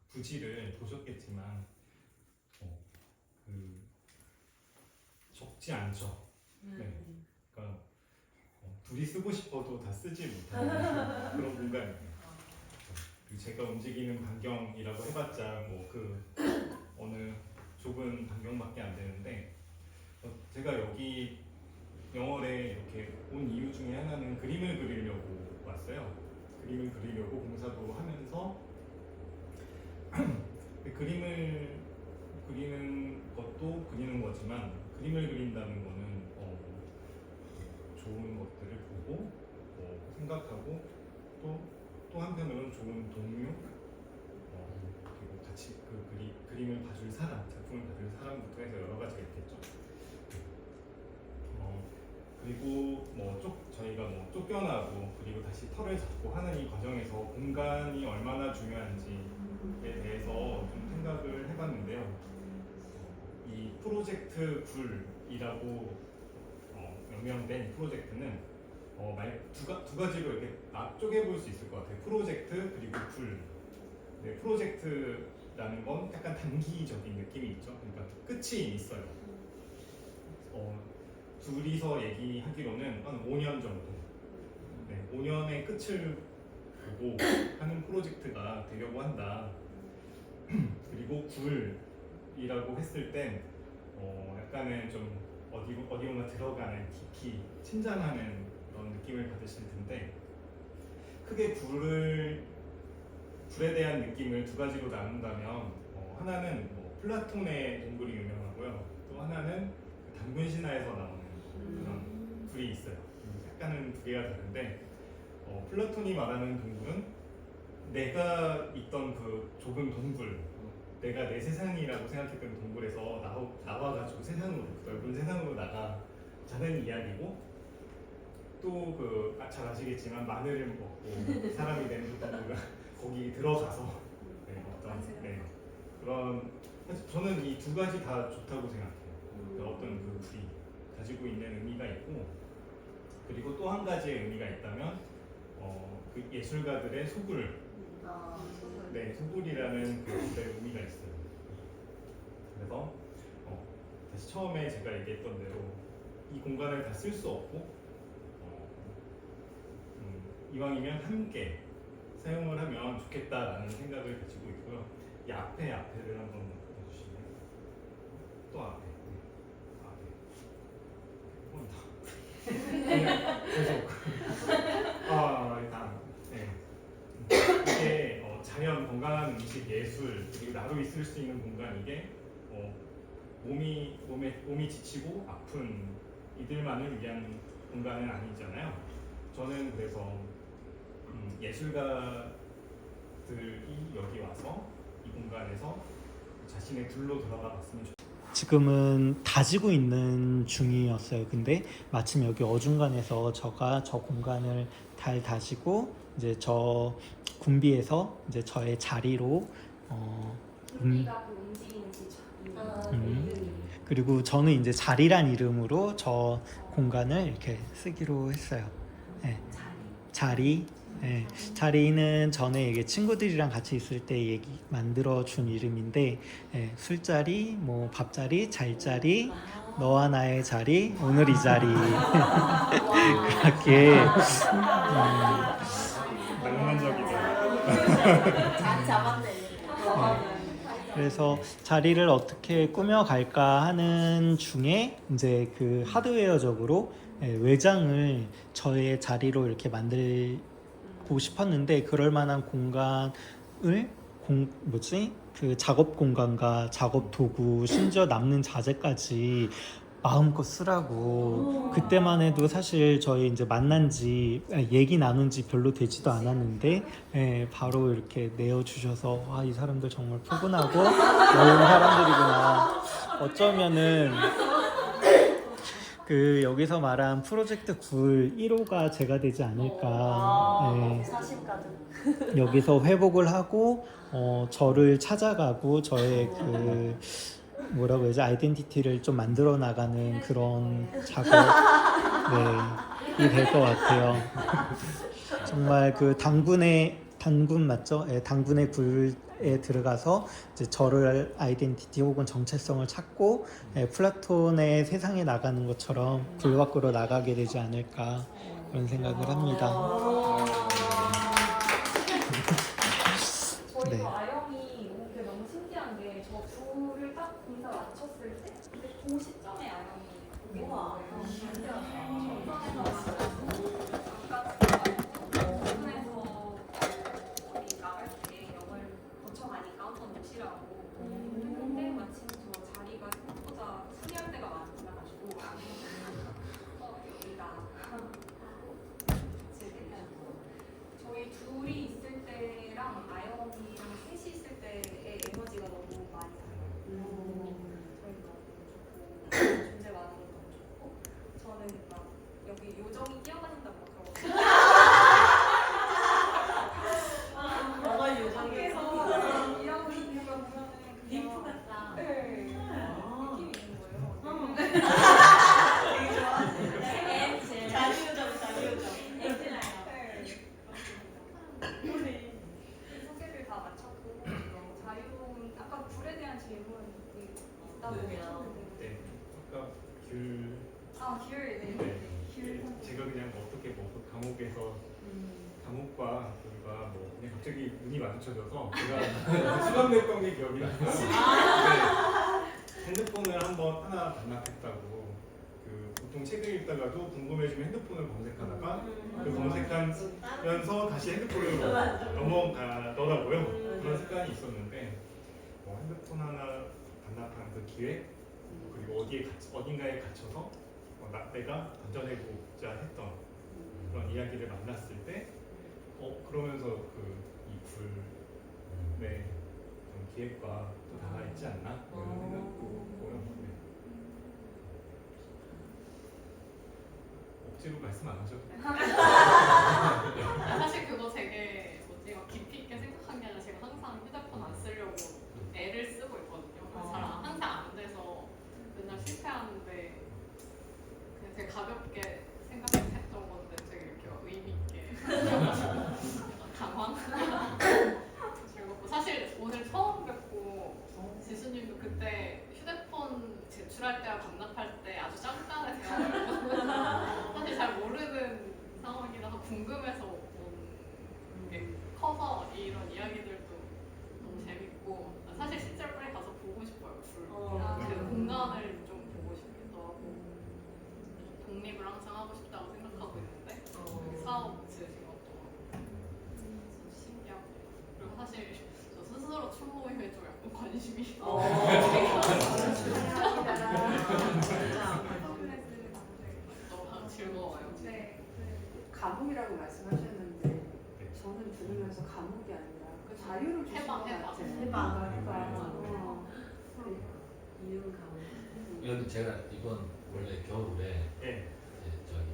부지를 보셨겠지만 그 적지 않죠. 네. 그러니까 둘이 쓰고 싶어도 다 쓰지 못하는 그런 공간이에요. 그리고 제가 움직이는 반경이라고 해봤자 뭐 그 어느 좁은 반경밖에 안 되는데, 제가 여기 영월에 이렇게 온 이유 중에 하나는 그림을 그리려고 왔어요. 그림을 그리려고 공사도 하면서 그림을 그리는 것도 그리는 거지만, 그림을 그린다는 거는 좋은 것들을 보고 생각하고 또 한편으로는 좋은 동료, 그리고 같이 그 그림을 봐줄 사람, 작품을 봐줄 사람부터 해서 여러 가지가 있겠죠. 그리고 저희가 쫓겨나고 그리고 다시 털을 잡고 하는 이 과정에서 공간이 얼마나 중요한지에 대해서 좀 생각을 해봤는데요. 이 프로젝트 굴이라고 명명된 프로젝트는 두 가지로 이렇게 쪼개볼 수 있을 것 같아요. 프로젝트 그리고 굴. 네, 프로젝트라는 건 약간 단기적인 느낌이 있죠. 그러니까 끝이 있어요. 둘이서 얘기하기로는 한 5년 정도, 5년의 끝을 보고 하는 프로젝트가 되려고 한다. 그리고 굴이라고 했을 땐 약간은 좀 어디론가 들어가는 깊이 침잠하는 그런 느낌을 받으실 텐데, 크게 굴에 대한 느낌을 두 가지로 나눈다면 하나는 플라톤의 동굴이 유명하고요. 또 있는데 플라톤이 말하는 동굴은 내가 있던 그 좁은 동굴, 내가 내 세상이라고 생각했던 동굴에서 나와가지고 세상으로, 넓은 세상으로 나가자는 이야기고, 또 잘 아시겠지만 마늘을 먹고 사람이 되는 동굴가 거기 들어가서 그런, 사실 저는 이 두 가지 다 좋다고 생각해요. 어떤 그 불이 가지고 있는 의미가 있고, 그리고 또 한 가지의 의미가 있다면 그 예술가들의 소굴, 소굴이라는 그 의미가 있어요. 그래서 다시 처음에 제가 얘기했던 대로 이 공간을 다 쓸 수 없고 이왕이면 함께 사용을 하면 좋겠다라는 생각을 가지고 있고요. 이 앞에를 한번 보여주시면 또 앞에 계속 일단 이게 자연, 건강한 음식, 예술, 그리고 나로 있을 수 있는 공간, 이게 몸이 지치고 아픈 이들만을 위한 공간은 아니잖아요. 저는 그래서 예술가들이 여기 와서 이 공간에서 자신의 둘로 돌아가 봤으면 좋겠어요. 지금은 다지고 있는 중이었어요. 근데 마침 여기 어중간해서 저가 저 공간을 잘 다지고 이제 저 군비에서 이제 저의 자리로 우리가 그 움직이는 지점. 그리고 저는 이제 자리란 이름으로 저 공간을 이렇게 쓰기로 했어요. 네. 자리. 네. 자리는 전에 이게 친구들이랑 같이 있을 때 만들어 준 이름인데, 술자리, 뭐 밥자리, 잘자리, 너와 나의 자리, 오늘 이 자리 그렇게 낭만적이다. 잘 잡았네. 그래서 자리를 어떻게 꾸며갈까 하는 중에 이제 그 하드웨어적으로 외장을 저의 자리로 이렇게 만들고 싶었는데, 그럴 만한 공간을 그 작업 공간과 작업 도구, 심지어 남는 자재까지 마음껏 쓰라고. 그때만 해도 사실 저희 이제 만난 지, 얘기 나눈 지 별로 되지도 않았는데 바로 이렇게 내어주셔서 이 사람들 정말 포근하고 좋은 사람들이구나. 어쩌면은 여기서 말한 프로젝트 굴 1호가 제가 되지 않을까. 사심 가득. 여기서 회복을 하고 저를 찾아가고 저의 뭐라고 해야지, 아이덴티티를 좀 만들어 나가는 그런 작업이 될 것 같아요. 정말 당군 맞죠? 당군의 굴에 들어가서 이제 저를 아이덴티티 혹은 정체성을 찾고 플라톤의 세상에 나가는 것처럼 굴 밖으로 나가게 되지 않을까, 그런 생각을 합니다. 저희 네. 아영이 오는데 너무 신기한 게, 저 굴을 딱 공사 마쳤을 때 그 시점에 아영이 오게 된 거예요. 전선에서 어디 나갈 때 영을 거쳐가니까 어떤 옷이라고 했는데, 마침 저 자리가 생각보다 수리할 때가 많아가지고 여기다 저희 둘이 있을 때랑 아영이랑 셋이 있을 때의 에너지가 너무 많이 달라요. 저희 너무 좋고, 존재 많은 게 너무 좋고, 저는 막 여기 요정이 뛰어다닌다고 그러거든요. 뭐가 요정이에서 이런 이유가 보면은 리프 같다. 네. 느낌이 있는 거예요. 되게 좋아하시네. 자기 요정, 자기 요정. 소개를 다 마쳤고, 자유로운, 아까 굴에 대한 질문이 있다고 네. 하셨는데, 아까 귤, 제가 그냥 어떻게 감옥에서 감옥과 우리가 그냥 갑자기 눈이 마주쳐져서 제가 수감 냈던 게 기억이 나요. 핸드폰을 하나 반납했다고. 보통 책을 읽다가도 궁금해지면 핸드폰을 검색하다가 검색하면서 다시 핸드폰으로 넘어가더라고요. 그런 습관이 있었는데, 핸드폰 하나 반납한 그 기획, 그리고 어딘가에 갇혀서 내가 던져내고자 했던 그런 이야기를 만났을 때 그러면서 이불 네, 좀 기획과 또 다가 있지 않나 이런 생각도 보여. 네. 억지로 말씀 안 하셔도 돼요. 사실 그거 되게 뭐지 막 깊이 있게 생각한 게 아니라 제가 항상 휴대폰 안 쓰려고 애를 쓰고 있거든요. 그래서 잘 항상 안 돼서 맨날 실패하는데 그냥 되게 가볍게 생각했던 건데 되게 이렇게 의미 있게 당황. 즐겁고 사실 오늘 처음 뵙고 지수님도 그때 휴대폰 제출할 때와 반납할 때 아주 잠깐의 대화를 사실 잘 모르는 상황이라서 궁금해서 온 게 커서 이런 이야기들도 너무 재밌고 사실 실제로 빨리 가서 보고 싶어요. 그 공간을 좀 보고 싶기도 하고 독립을 항상 하고 싶다고 생각하고 있는데 사업 지으신 것도 좀 신기하고 그리고 사실 저 스스로 출모임에 좀 약간 관심이 너무 즐거워요. 네. 감옥이라고 말씀하셨는데 저는 들으면서 감옥이 아니라 그 자유를 주신 것 같아요. 해방. 이유는 감옥. 여기 제가 이번 원래 겨울에 네. 이제 저기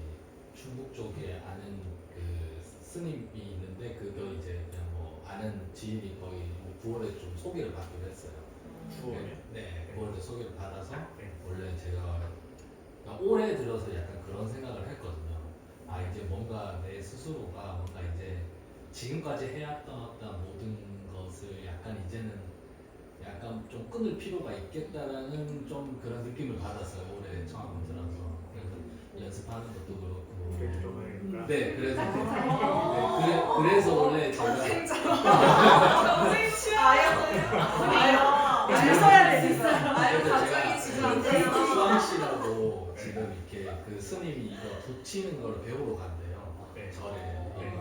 충북 쪽에 아는 그 스님이 있는데 그거 이제 그냥 뭐 아는 지인이 거의 9월에 좀 소개를 받기로 했어요. 9월에? 네, 9월에 소개를 받아서 네. 원래 제가 그러니까 올해 들어서 약간 그런 생각을 했거든요. 아 이제 뭔가 내 스스로가 뭔가 이제 지금까지 해왔던 어떤 모든 것을 약간 이제는 약간 좀 끊을 필요가 있겠다라는 좀 그런 느낌을 받았어요. 올해 처음 들어서 그래서 연습하는 것도 그렇고. 왜 들어가니까? 네, 그래서 그래서 원래 제가 줄 서야 되니까. 갑자기 지금 수왕 씨라고 지금 이렇게 그 스님이 이거 붙이는 걸 배우러 간대요. 네. 절에 이걸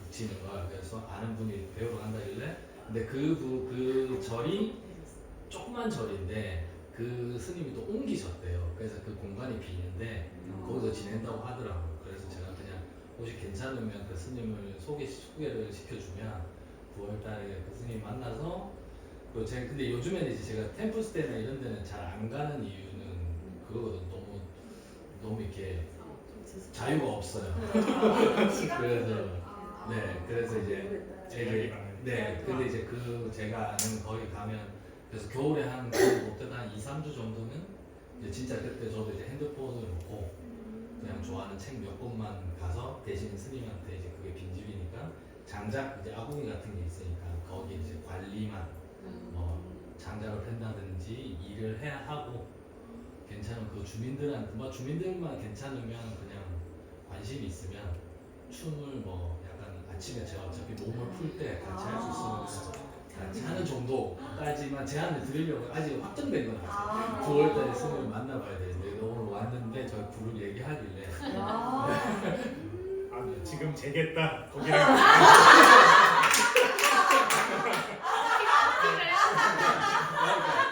붙이는 걸 그래서 아는 분이 배우러 간다길래 근데 그 절이 조그만 절인데 그 스님이 또 옮기셨대요. 그래서 그 공간이 비는데 거기서 지낸다고 하더라고요. 그래서 제가 그냥 혹시 괜찮으면 그 스님을 소개를 시켜주면 9월달에 그 스님 만나서 제가 근데 요즘에는 이제 제가 템플스테이나 이런 데는 잘 안 가는 이유는 그거거든. 너무 이렇게 자유가 없어요. 그래서 이제 제약이 많으니까. 네, 근데 이제 제가 아는 거기 가면 그래서 겨울에 한 못해도 한 2, 3주 정도는 이제 진짜 그때 저도 이제 핸드폰을 놓고 그냥 좋아하는 책 몇 권만 가서 대신 스님한테 이제 그게 빈집이니까 장작 이제 아궁이 같은 게 있으니까 거기 이제 관리만 뭐 장작을 팬다든지 일을 해야 하고 괜찮은 그 주민들만 괜찮으면 그냥 관심이 있으면 춤을 뭐 약간 아침에 제가 어차피 몸을 풀 때 같이 할 수 있으면 같이 하는 정도까지만 제안을 드리려고 아직 확정된 건 아니에요. 9월달에 스님을 만나봐야 되는데 오늘 왔는데 저 부를 얘기하길래 지금 재겠다 거기를.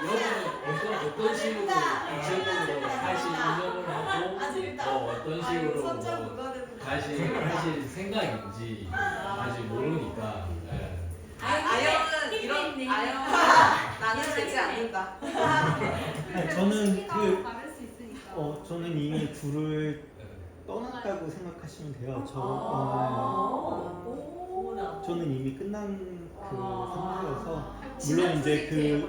여러분은 어떤 식으로 구체적으로 다시 운영을 하고 어떤 식으로 뭐 다시 생각인지 아직 모르니까. 아영은 이런 나는 되지 않는다. 저는 다를 수 있으니까. 저는 이미 불을 떠났다고 생각하시면 돼요. 저는 이미 끝난 그 상태여서 물론 이제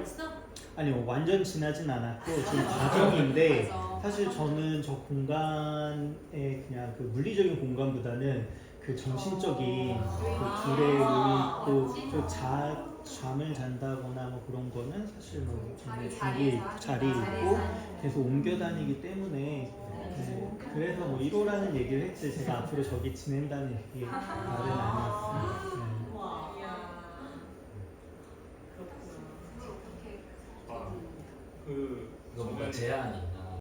아니요 완전 지나진 않았고 지금 과정인데 사실 저는 저 공간에 그냥 그 물리적인 공간보다는 그 정신적인 그 불에 있고 잠을 잔다거나 뭐 그런 거는 사실 뭐 저는 자리에 있고 계속 옮겨 다니기 때문에 그래서 뭐 1호라는 얘기를 했지 제가 앞으로 저기 지낸다는 얘기 말은 아니었습니다. 이거 뭔가 제한이 있나?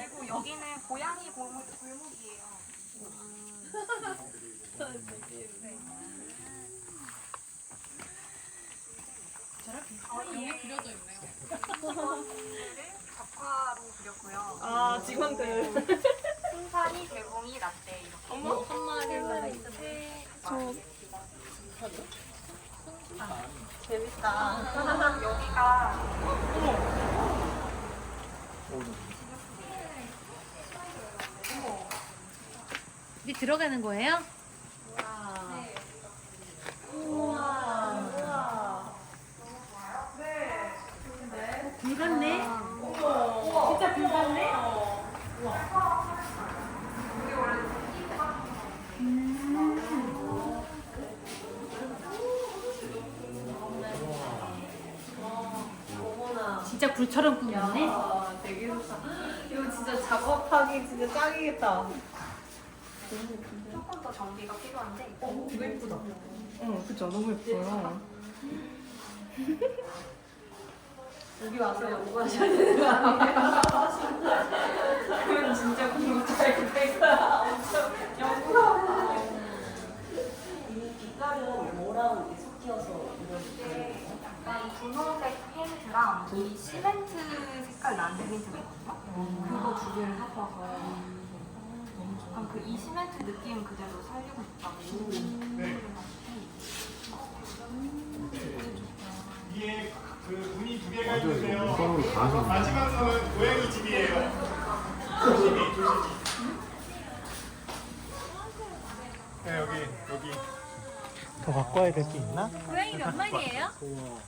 그리고 여기는 고양이 골목이에요. 거기에 그려져 있네요. 작화로 그렸고요. 아 직원들. 풍산이 대봉이 라떼 이렇게. 어머 한 마리. 재밌다. 여기가 이게 들어가는 거예요? 우와. 굴 같네? 진짜 굴 같네? 어머나. 진짜 굴처럼 꾸몄네? 야, 되게 좋다. 이거 진짜 작업하기 진짜 짱이겠다. 조금 더 정비가 필요한데 너무 예쁘다. 응, 그쵸. 너무 예뻐요. 여기 와서 연구하셔야 되는 거 아니에요? 그건 진짜 공부잘 되니까 엄청 연구하고. 이 빛깔은 뭐랑 이렇게 섞여서 이렇게 약간 분홍색 페인트랑 이 시멘트 색깔 난 페인트가 있거든요. 그거 두 개를 섞어서 약간 그 이 시멘트 느낌 그대로 살리고 싶다고. 네. 이게 그 문이 두 개가 있는데요. 마지막은 고양이 집이에요. 조심히. 네, 여기. 더 갖고 와야 될 게 있나? 고양이 몇 마리예요?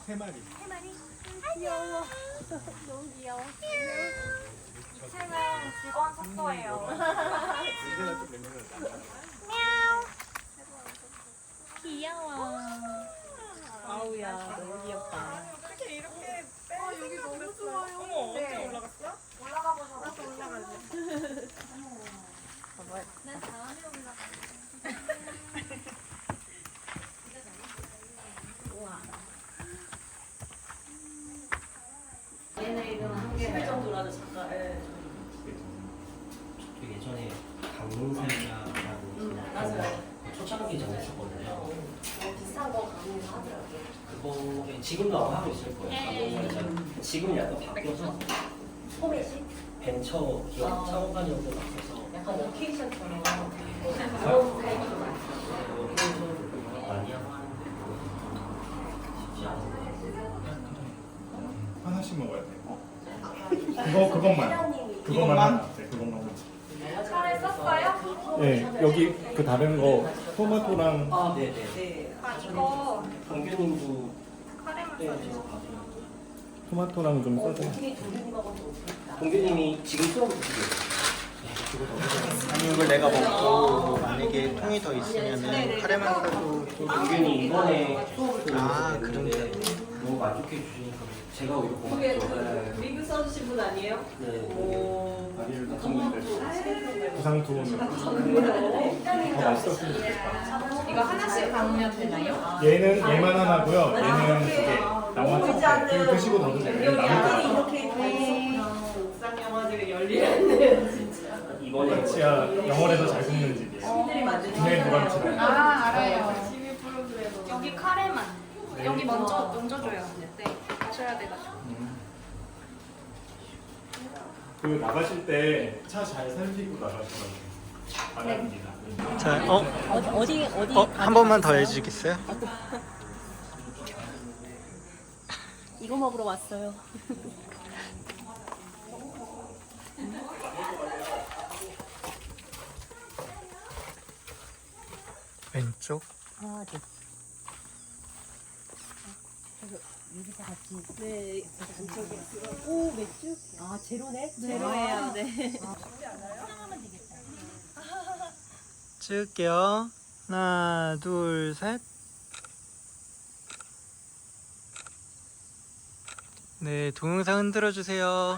3마리. 이 책은 직원 숙소예요. 냄새가 좀 냄새가 귀여워. 아우야 너무 귀엽다. 여기 너무 좋아요. 어머, 언제 올라갔어? 올라가 보셔서 올라가죠. 난 다음에 올라가. 얘네 이름 한 10일 정도라도 잠깐. 예. 그 예전에 강릉살자라는 맞아요. 초창기 전에 했었거든요. 비싼 거 강의를 하더라고요. 그거 지금도 아마 하고 있을 거예요. 강릉살자. 지금 약간 바뀌어서 소매식? 벤처 기업 창업가님도 바뀌어서 약간 워케이션처럼. 그런 타입도 많이 하고 하는데 쉽지 않은데. 하나씩 먹어야 돼. 그것만 하나. 네, 그것만. 카레 썼어요? 네, 여기 그 다른 거 토마토랑 아, 네네. 네. 이거 동규님도 카레만 네, 써요. 제가 봐드려요. 토마토랑 좀 써줘. 어떻게 동균님하고 좀 없을까? 동규님이 지금 수업을 드리고 아니 이걸 내가 먹고 만약에 통이 더 있으면은 카레만 그래도 동균이 이번에 수업을 아, 들었는데 너무 만족해 주시니까 제가 오히려 그게 고맙죠. 그 리뷰 써주신 분 아니에요? 네. 오. 아니를 다 줬는데 부상 도움이 더 더 맛있었으면 좋겠다. 이거 하나씩 담으면 되나요? 얘만 하나고요. 얘는 두 개. 나머지 이거 드시고 넣어도 돼요. 남을 거 이렇게 돼. 옥상 영화제가 열리는데 진짜. 이번에 같이야 영월에서 잘 굽는 집이에요. 시민들이 만든 구내 노랑치랑. 아, 알아요. TV 프로그램. 여기 카레만. 여기 먼저 줘요. 네, 가셔야 돼가지고. 그 나가실 때 차 잘 살피고 나가시라고 바랍니다. 자, 어디 한 번만 더 해주겠어요? 이거 먹으러 왔어요. 왼쪽. 아, 네. 여기서 같이. 네, 안쪽에. 오, 맥주? 아, 제로네? 제로예요. 네. 하나만 되겠다. 찍을게요. 하나, 둘, 셋. 네, 동영상 흔들어 주세요.